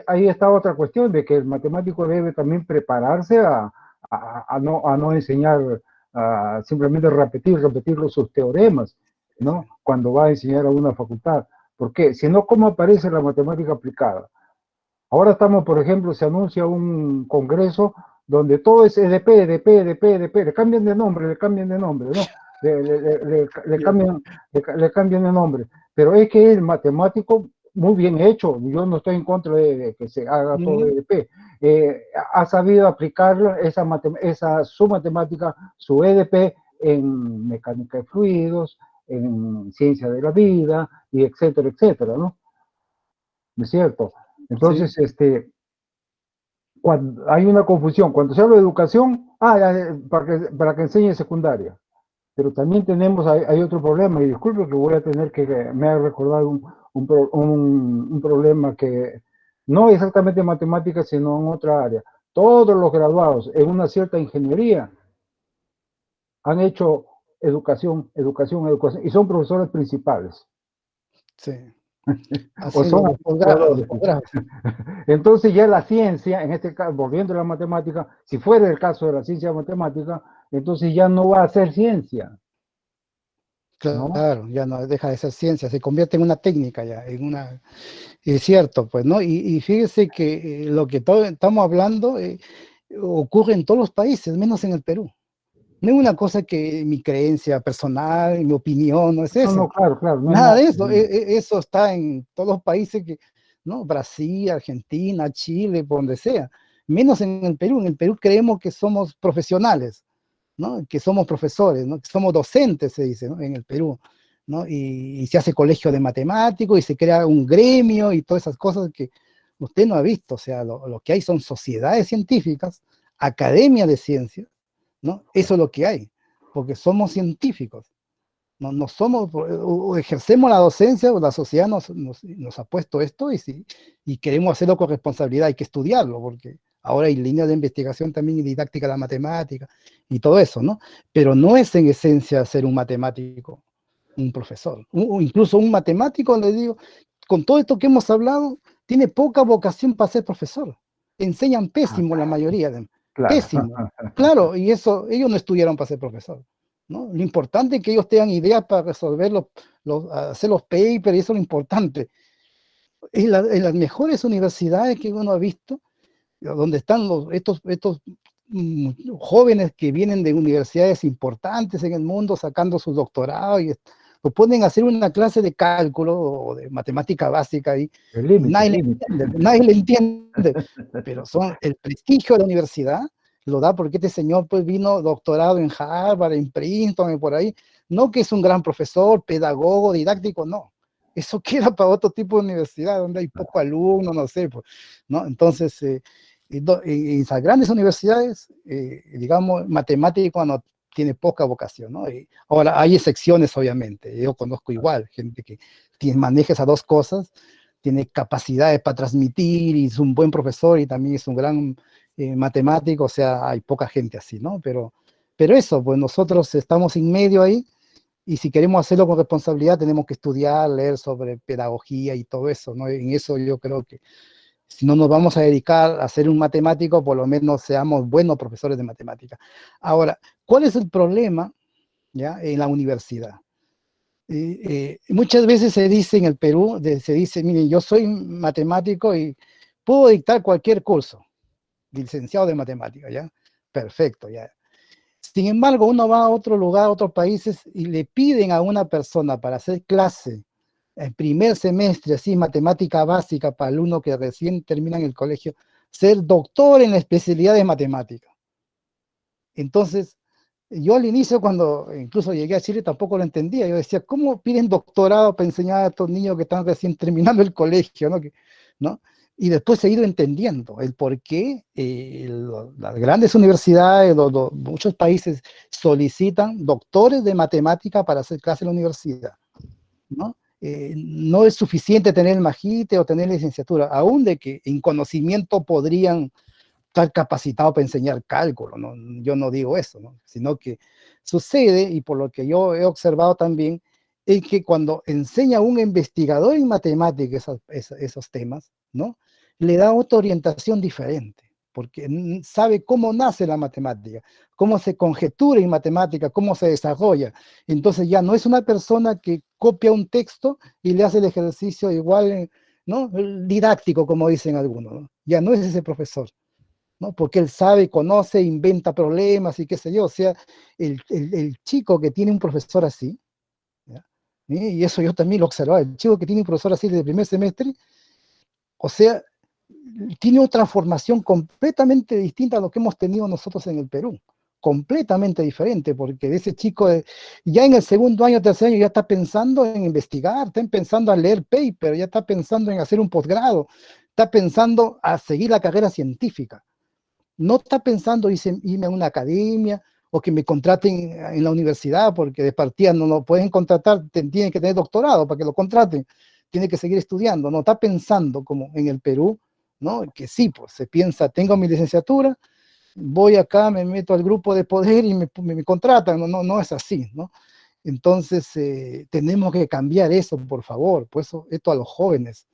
ahí está otra cuestión de que el matemático debe también prepararse a no enseñar, a simplemente repetir sus teoremas, ¿no? Cuando va a enseñar a una facultad. Porque si no, ¿cómo aparece la matemática aplicada? Ahora estamos, por ejemplo, se anuncia un congreso donde todo es EDP, EDP, EDP, EDP, le cambian de nombre, ¿no? Le cambian de nombre. Pero es que el matemático, muy bien hecho, yo no estoy en contra de que se haga todo EDP, ha sabido aplicar su matemática, su EDP, en mecánica de fluidos, en ciencia de la vida, y etcétera, etcétera, ¿no? ¿No es cierto? Sí, Entonces, cuando hay una confusión. Cuando se habla de educación, para que enseñe secundaria. Pero también hay otro problema, y disculpe que voy a tener me ha recordado un problema que no exactamente en matemáticas, sino en otra área. Todos los graduados en una cierta ingeniería han hecho educación, educación, educación, y son profesores principales, sí. o Así son los posgrados, los administradores. posgrados. Entonces ya la ciencia, en este caso, volviendo a la matemática, si fuera el caso de la ciencia matemática, entonces ya no va a ser ciencia, ¿no? Claro, ya no deja de ser ciencia, se convierte en una técnica ya, es cierto, pues, ¿no? Y fíjese que lo que estamos hablando ocurre en todos los países, menos en el Perú. No es una cosa que mi creencia personal, mi opinión, no es No, no, eso. claro, claro, no es Nada nada de eso, personal. eso está en todos los países ¿no? Brasil, Argentina, Chile, por donde sea. Menos en el Perú. En el Perú creemos que somos profesionales, ¿no? Que somos profesores, ¿no? Que somos docentes, se dice, ¿no? En el Perú, ¿no? Y se hace colegio de matemáticos y se crea un gremio y todas esas cosas que usted no ha visto. O sea, lo que hay son sociedades científicas, academia de ciencias, ¿no? Eso es lo que hay, porque somos científicos. No somos, o ejercemos la docencia, o la sociedad nos ha puesto esto, y queremos hacerlo con responsabilidad, hay que estudiarlo, porque ahora hay líneas de investigación también y didáctica de la matemática y todo eso, ¿no? Pero no es en esencia ser un matemático, un profesor. Incluso un matemático, le digo, con todo esto que hemos hablado, tiene poca vocación para ser profesor. Enseñan pésimo la mayoría, Claro. pésimo. Claro, y eso, ellos no estudiaron para ser profesor, ¿no? Lo importante es que ellos tengan ideas para resolver hacer los papers, y eso es lo importante. En las mejores universidades que uno ha visto, donde están estos jóvenes que vienen de universidades importantes en el mundo sacando sus doctorados, y lo ponen a hacer una clase de cálculo o de matemática básica, El y límite, el límite. nadie le entiende, pero el prestigio de la universidad lo da porque este señor pues vino doctorado en Harvard, en Princeton y por ahí, no que es un gran profesor, pedagogo, didáctico, no. Eso queda para otro tipo de universidad donde hay poco alumno, no sé, pues, ¿no? Entonces, en esas grandes universidades, digamos, matemático no tiene poca vocación, ¿no? Ahora, hay excepciones, obviamente. Yo conozco igual gente que maneja esas dos cosas, tiene capacidades para transmitir y es un buen profesor y también es un gran matemático, o sea, hay poca gente así, ¿no? Pero eso, pues nosotros estamos en medio ahí, y si queremos hacerlo con responsabilidad tenemos que estudiar, leer sobre pedagogía y todo eso, ¿no? En eso yo creo que si no nos vamos a dedicar a ser un matemático, por lo menos seamos buenos profesores de matemática. Ahora, ¿cuál es el problema, ya, en la universidad? Muchas veces se dice en el Perú, se dice, miren, yo soy matemático y puedo dictar cualquier curso, licenciado de matemática, ¿ya? Perfecto, ya. Sin embargo, uno va a otro lugar, a otros países, y le piden a una persona para hacer clase en primer semestre, así, matemática básica para alumnos que recién terminan el colegio, ser doctor en la especialidad de matemática. Entonces, yo al inicio, cuando incluso llegué a Chile, tampoco lo entendía. Yo decía, ¿cómo piden doctorado para enseñar a estos niños que están recién terminando el colegio? ¿No? ¿No? Y después he ido entendiendo el por qué las grandes universidades, muchos países solicitan doctores de matemática para hacer clase en la universidad, ¿no? No es suficiente tener el magíster o tener licenciatura, aún de que en conocimiento podrían estar capacitado para enseñar cálculo, ¿no? Yo no digo eso, ¿no? Sino que sucede, y por lo que yo he observado también, es que cuando enseña un investigador en matemáticas esos temas, ¿no? Le da otra orientación diferente, porque sabe cómo nace la matemática, cómo se conjetura en matemática, cómo se desarrolla. Entonces ya no es una persona que copia un texto y le hace el ejercicio igual, ¿no? Didáctico, como dicen algunos, ¿no? Ya no es ese profesor, ¿no? Porque él sabe, conoce, inventa problemas y qué sé yo. O sea, el chico que tiene un profesor así, ¿ya? Y eso yo también lo observaba, el chico que tiene un profesor así desde el primer semestre, o sea, tiene otra formación completamente distinta a lo que hemos tenido nosotros en el Perú. Completamente diferente, porque de ese chico ya en el segundo año, tercer año, ya está pensando en investigar, está pensando en leer paper, ya está pensando en hacer un posgrado, está pensando a seguir la carrera científica. No está pensando irme a una academia o que me contraten en la universidad, porque de partida no lo pueden contratar, tienen que tener doctorado para que lo contraten, tiene que seguir estudiando, no está pensando como en el Perú, ¿no? Que sí, pues se piensa, tengo mi licenciatura, voy acá, me meto al grupo de poder y me contratan, no es así, ¿no? Entonces, tenemos que cambiar eso, por favor, por eso esto a los jóvenes,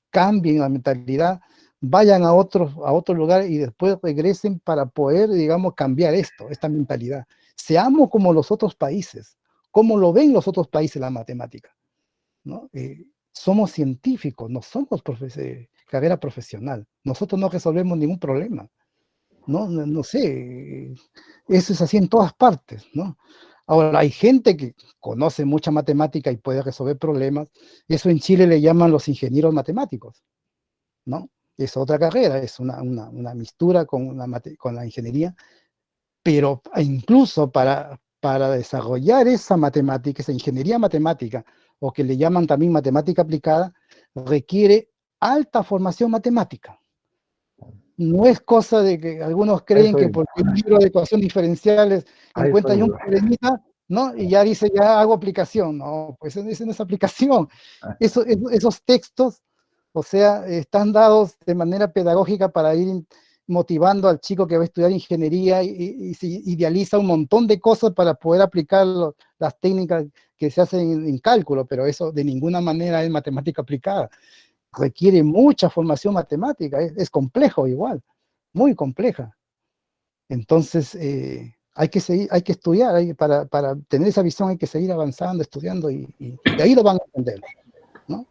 cambien la mentalidad, vayan a otro lugar y después regresen para poder, digamos, cambiar esta mentalidad. Seamos como los otros países, como lo ven los otros países la matemática, ¿no? Somos científicos, no somos carrera profesional. Nosotros no resolvemos ningún problema, ¿no? No sé, eso es así en todas partes, ¿no? Ahora, hay gente que conoce mucha matemática y puede resolver problemas. Eso en Chile le llaman los ingenieros matemáticos, ¿no? Es otra carrera, es una mistura con la ingeniería, pero incluso para desarrollar esa matemática, esa ingeniería matemática, o que le llaman también matemática aplicada, requiere alta formación matemática. No es cosa de que algunos creen que porque un libro de ecuaciones diferenciales encuentra ya un problemita, ¿no? Y ya dice, ya hago aplicación. No, pues eso no es aplicación. Esos textos, o sea, están dados de manera pedagógica para ir motivando al chico que va a estudiar ingeniería y se idealiza un montón de cosas para poder aplicar las técnicas que se hacen en cálculo, pero eso de ninguna manera es matemática aplicada. Requiere mucha formación matemática, es complejo igual, muy compleja. Entonces, hay que seguir, hay que estudiar, para tener esa visión hay que seguir avanzando, estudiando y ahí lo van a entender, ¿no?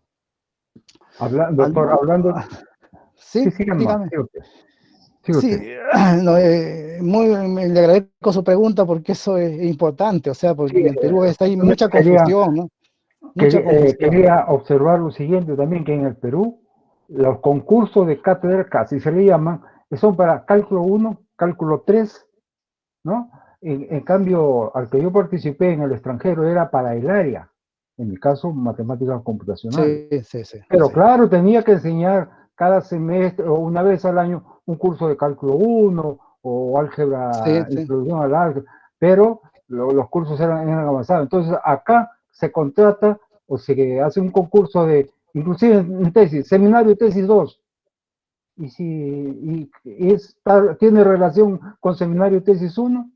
Doctor, hablando... Sí, dígame. Sí, no, le agradezco su pregunta porque eso es importante, o sea, porque en el Perú hay mucha confusión, ¿no? Quería observar lo siguiente también, que en el Perú los concursos de cátedra, así se le llaman, son para cálculo 1, cálculo 3, ¿no? En cambio, al que yo participé en el extranjero era para el área, en mi caso, matemáticas computacionales. Sí. Pero claro, tenía que enseñar cada semestre o una vez al año un curso de cálculo 1 o álgebra, introducción al álgebra, pero los cursos eran avanzados. Entonces, acá se contrata o se hace un concurso de, inclusive en tesis, seminario de tesis 2. Y si tiene relación con seminario tesis 1,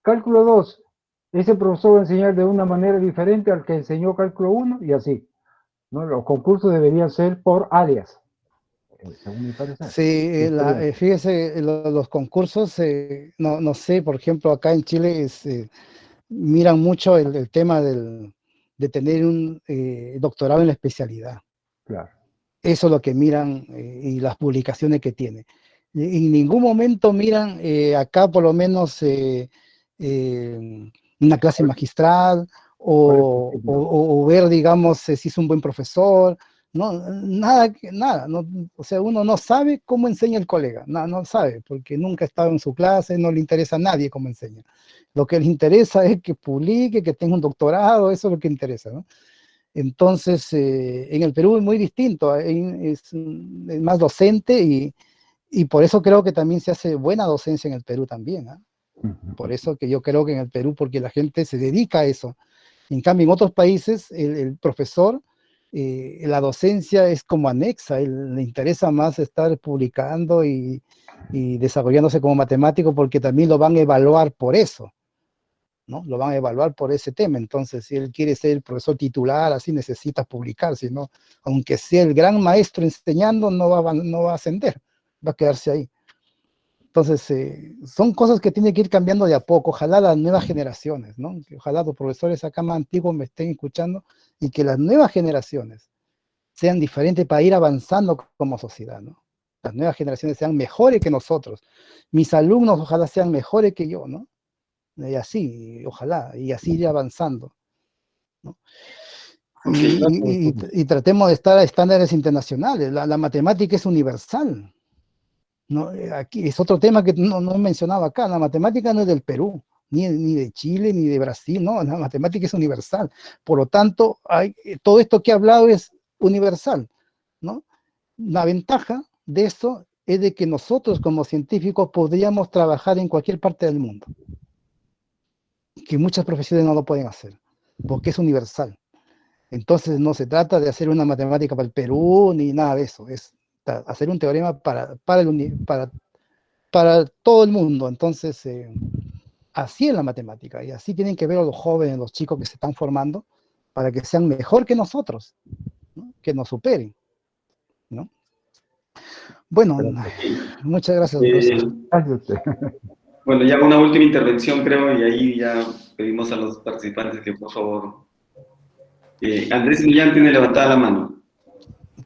cálculo 2, ese profesor va a enseñar de una manera diferente al que enseñó cálculo 1 y así, ¿no? Los concursos deberían ser por áreas, según mi parecer. Sí, fíjese, los concursos, no sé, por ejemplo, acá en Chile miran mucho el tema de tener un doctorado en la especialidad. Claro. Eso es lo que miran y las publicaciones que tiene. En ningún momento miran acá por lo menos una clase magistral o ver, digamos, si es un buen profesor. No, nada, nada. No, o sea, uno no sabe cómo enseña el colega. No, no sabe, porque nunca ha estado en su clase, no le interesa a nadie cómo enseña. Lo que le interesa es que publique, que tenga un doctorado, eso es lo que interesa, ¿no? Entonces, en el Perú es muy distinto, es más docente y por eso creo que también se hace buena docencia en el Perú también, ¿eh? Por eso que yo creo que en el Perú, porque la gente se dedica a eso. En cambio, en otros países, el profesor, la docencia es como anexa, le interesa más estar publicando y desarrollándose como matemático porque también lo van a evaluar por eso, ¿no? Lo van a evaluar por ese tema. Entonces, si él quiere ser el profesor titular, así necesita publicar, si no, aunque sea el gran maestro enseñando, no va a ascender, va a quedarse ahí. Entonces, son cosas que tienen que ir cambiando de a poco. Ojalá las nuevas generaciones, ¿no? Ojalá los profesores acá más antiguos me estén escuchando y que las nuevas generaciones sean diferentes para ir avanzando como sociedad, ¿no? Las nuevas generaciones sean mejores que nosotros. Mis alumnos ojalá sean mejores que yo, ¿no? Y así, ojalá, y así ir avanzando, ¿no? Okay. Y tratemos de estar a estándares internacionales. La matemática es universal. No, aquí es otro tema que no he mencionado acá. La matemática no es del Perú, ni de Chile, ni de Brasil, no, la matemática es universal. Por lo tanto, todo esto que he hablado es universal, ¿no? La ventaja de esto es de que nosotros como científicos podríamos trabajar en cualquier parte del mundo, que muchas profesiones no lo pueden hacer, porque es universal. Entonces no se trata de hacer una matemática para el Perú ni nada de eso, es hacer un teorema para todo el mundo. Entonces, así es la matemática y así tienen que ver a los jóvenes, los chicos que se están formando para que sean mejor que nosotros, ¿no? Que nos superen, ¿no? Bueno, Okay. muchas gracias, profesor. Bueno, ya una última intervención, creo, y ahí ya pedimos a los participantes que, por favor, Andrés Millán tiene levantada la mano.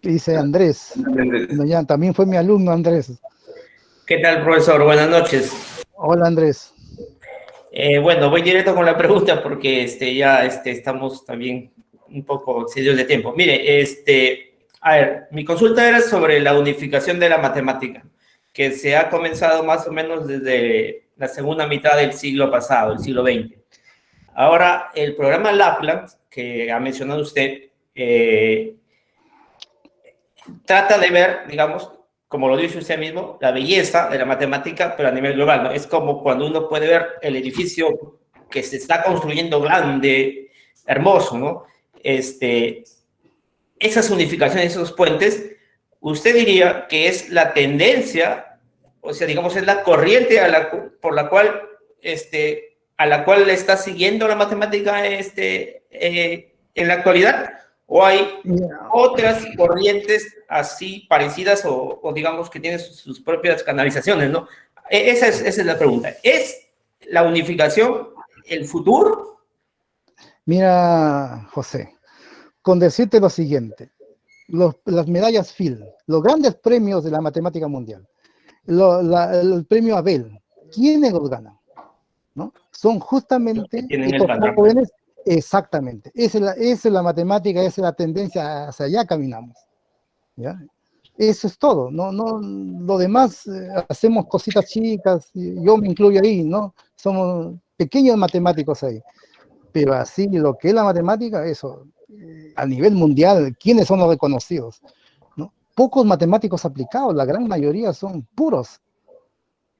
Dice Andrés. Andrés. Millán, también fue mi alumno, Andrés. ¿Qué tal, profesor? Buenas noches. Hola, Andrés. Bueno, voy directo con la pregunta porque ya estamos también un poco excedidos de tiempo. Mire, a ver, mi consulta era sobre la unificación de la matemática, que se ha comenzado más o menos desde la segunda mitad del siglo pasado, el siglo XX. Ahora, el programa Lapland, que ha mencionado usted, trata de ver, digamos, como lo dice usted mismo, la belleza de la matemática, pero a nivel global, ¿no? Es como cuando uno puede ver el edificio que se está construyendo grande, hermoso, ¿no? Esas unificaciones, esos puentes, usted diría que es la tendencia, o sea, digamos, es la corriente por la cual, a la cual le está siguiendo la matemática en la actualidad, o hay otras corrientes así parecidas o digamos que tienen sus propias canalizaciones, ¿no? Esa es la pregunta. ¿Es la unificación el futuro? Mira, José, con decirte lo siguiente, las medallas Fields, los grandes premios de la matemática mundial, el premio Abel, ¿quiénes los ganan? ¿No? Son justamente estos jóvenes, exactamente. Esa es la matemática, esa es la tendencia, hacia allá caminamos, ¿ya? Eso es todo, no, lo demás hacemos cositas chicas, yo me incluyo ahí, ¿no? Somos pequeños matemáticos ahí, pero así lo que es la matemática, eso, a nivel mundial, ¿quiénes son los reconocidos? ¿No? Pocos matemáticos aplicados, la gran mayoría son puros.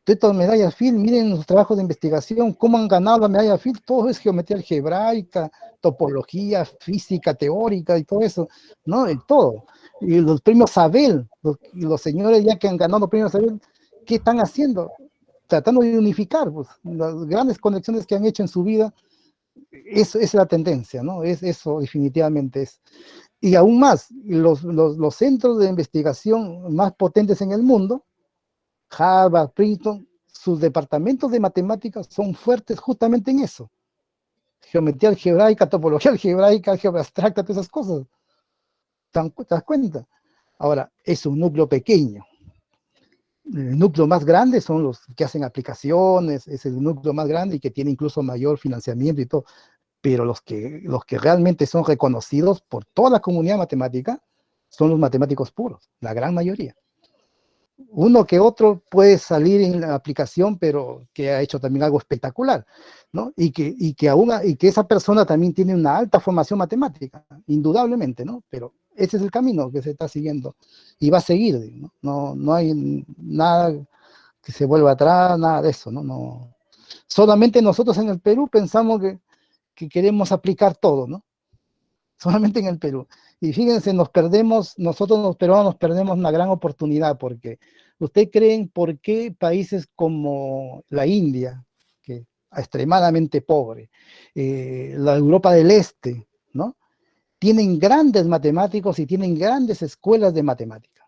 Estas medallas Fields, miren los trabajos de investigación, cómo han ganado la medalla Fields, todo es geometría algebraica, topología, física teórica y todo eso, ¿no? Y todo. Y los premios Abel, los señores ya que han ganado los premios Abel, ¿qué están haciendo? Tratando de unificar, pues, las grandes conexiones que han hecho en su vida, es la tendencia, ¿no? Eso definitivamente es. Y aún más, los centros de investigación más potentes en el mundo, Harvard, Princeton, sus departamentos de matemáticas son fuertes justamente en eso, geometría algebraica, topología algebraica, álgebra abstracta, todas esas cosas. ¿Te das cuenta? Ahora, es un núcleo pequeño. El núcleo más grande son los que hacen aplicaciones, es el núcleo más grande y que tiene incluso mayor financiamiento y todo, pero los que realmente son reconocidos por toda la comunidad matemática son los matemáticos puros, la gran mayoría. Uno que otro puede salir en la aplicación, pero que ha hecho también algo espectacular, ¿no? Y que esa persona también tiene una alta formación matemática, indudablemente, ¿no? Pero ese es el camino que se está siguiendo y va a seguir, ¿no? No hay nada que se vuelva atrás, nada de eso, ¿no? Solamente nosotros en el Perú pensamos que queremos aplicar todo, ¿no? Solamente en el Perú. Y fíjense, nosotros los peruanos nos perdemos una gran oportunidad, porque ¿ustedes creen por qué países como la India, que es extremadamente pobre, la Europa del Este, ¿no? Tienen grandes matemáticos y tienen grandes escuelas de matemática?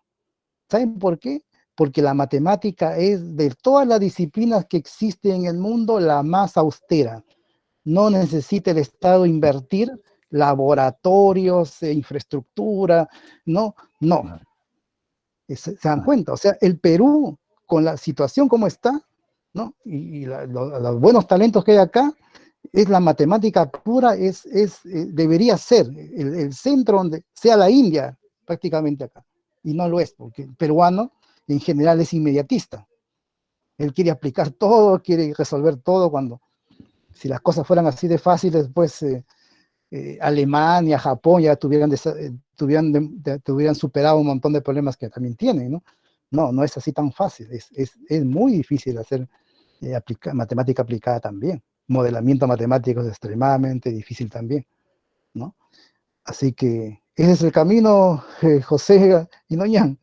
¿Saben por qué? Porque la matemática es, de todas las disciplinas que existen en el mundo, la más austera. No necesita el Estado invertir laboratorios, infraestructura, no. ¿Se dan cuenta? O sea, el Perú, con la situación como está, ¿no? Y los buenos talentos que hay acá, es la matemática pura, debería ser el centro donde sea la India, prácticamente acá. Y no lo es, porque el peruano en general es inmediatista. Él quiere aplicar todo, quiere resolver todo, cuando si las cosas fueran así de fáciles, pues Alemania, Japón ya tuvieran superado un montón de problemas que también tienen, ¿no? No es así tan fácil, es muy difícil hacer matemática aplicada también. Modelamiento matemático es extremadamente difícil también, ¿no? Así que ese es el camino, José Inoñán.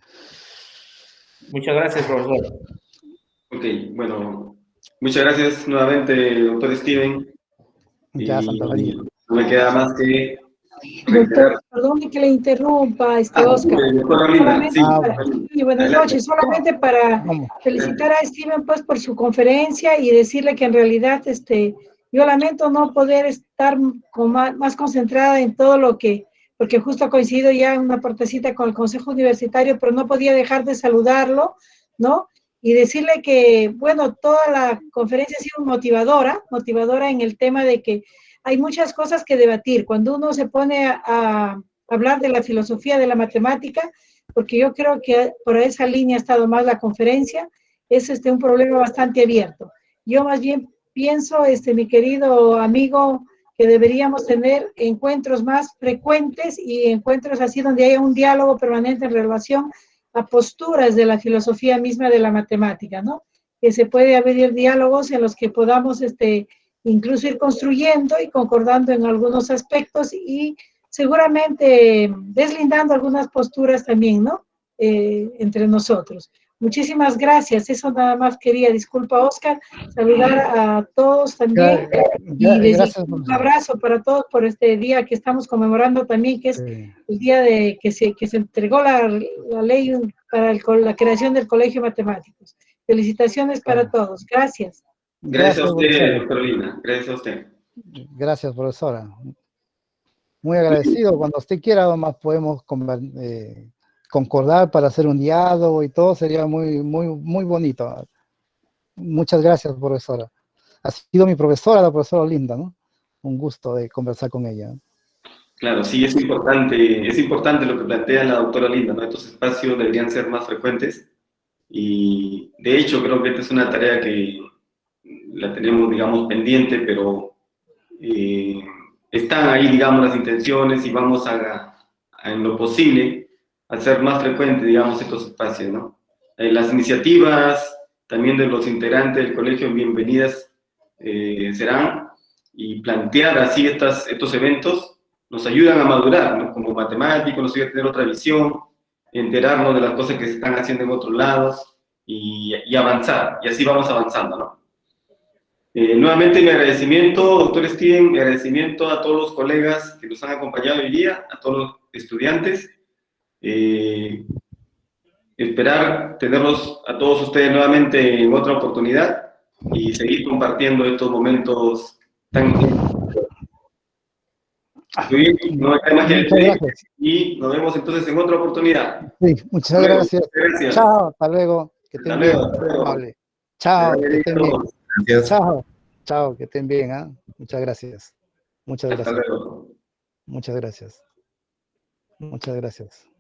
Muchas gracias, profesor. Ok, bueno, muchas gracias nuevamente, doctor Steven. Ya, Santa María. No me queda más que Doctor, perdone que le interrumpa, Oscar. Sí, Buenas noches, solamente para felicitar a Steven pues por su conferencia y decirle que en realidad yo lamento no poder estar más concentrada en todo lo que, porque justo ha coincidido ya en una partecita con el Consejo Universitario, pero no podía dejar de saludarlo, ¿no? Y decirle que, bueno, toda la conferencia ha sido motivadora en el tema de que hay muchas cosas que debatir. Cuando uno se pone a hablar de la filosofía de la matemática, porque yo creo que por esa línea ha estado más la conferencia, es un problema bastante abierto. Yo más bien pienso, mi querido amigo, que deberíamos tener encuentros más frecuentes y encuentros así donde haya un diálogo permanente en relación a posturas de la filosofía misma de la matemática, ¿no? Que se puede abrir diálogos en los que podamos, incluso ir construyendo y concordando en algunos aspectos y seguramente deslindando algunas posturas también, ¿no? Entre nosotros. Muchísimas gracias, eso nada más quería. Disculpa, Oscar, saludar a todos también y decir un abrazo para todos por este día que estamos conmemorando también, que es el día de que se entregó la ley para la creación del Colegio de Matemáticos. Felicitaciones para todos. Gracias. Gracias a usted, doctor Lina. Gracias a usted. Gracias, profesora. Muy agradecido. Cuando usted quiera, además podemos concordar para hacer un diálogo y todo, sería muy bonito. Muchas gracias, profesora. Ha sido mi profesora, la profesora Linda, ¿no? Un gusto de conversar con ella. Claro, sí, es importante lo que plantea la doctora Linda, ¿no? Estos espacios deberían ser más frecuentes y, de hecho, creo que esta es una tarea que la tenemos, digamos, pendiente, pero están ahí, digamos, las intenciones y vamos en lo posible, hacer más frecuentes, digamos, estos espacios, ¿no? Las iniciativas también de los integrantes del colegio, bienvenidas serán, y plantear así estos eventos nos ayudan a madurar, ¿no? Como matemáticos, nos ayuda a tener otra visión, enterarnos de las cosas que se están haciendo en otros lados y avanzar, y así vamos avanzando, ¿no? Nuevamente mi agradecimiento, doctor Steven, mi agradecimiento a todos los colegas que nos han acompañado hoy día, a todos los estudiantes. Esperar tenerlos a todos ustedes nuevamente en otra oportunidad y seguir compartiendo estos momentos tan Muy bien, no hay más que Muchas decir. gracias. Y nos vemos entonces en otra oportunidad. Sí, muchas Hasta luego. gracias. Gracias. Chao, hasta luego. Que Hasta estén bien, luego. Hasta muy luego. amable. Chao, que estén bien. Gracias. Chao, chao, que estén bien. ¿Ah? Muchas gracias. Muchas Hasta gracias. luego. Muchas gracias. Muchas gracias.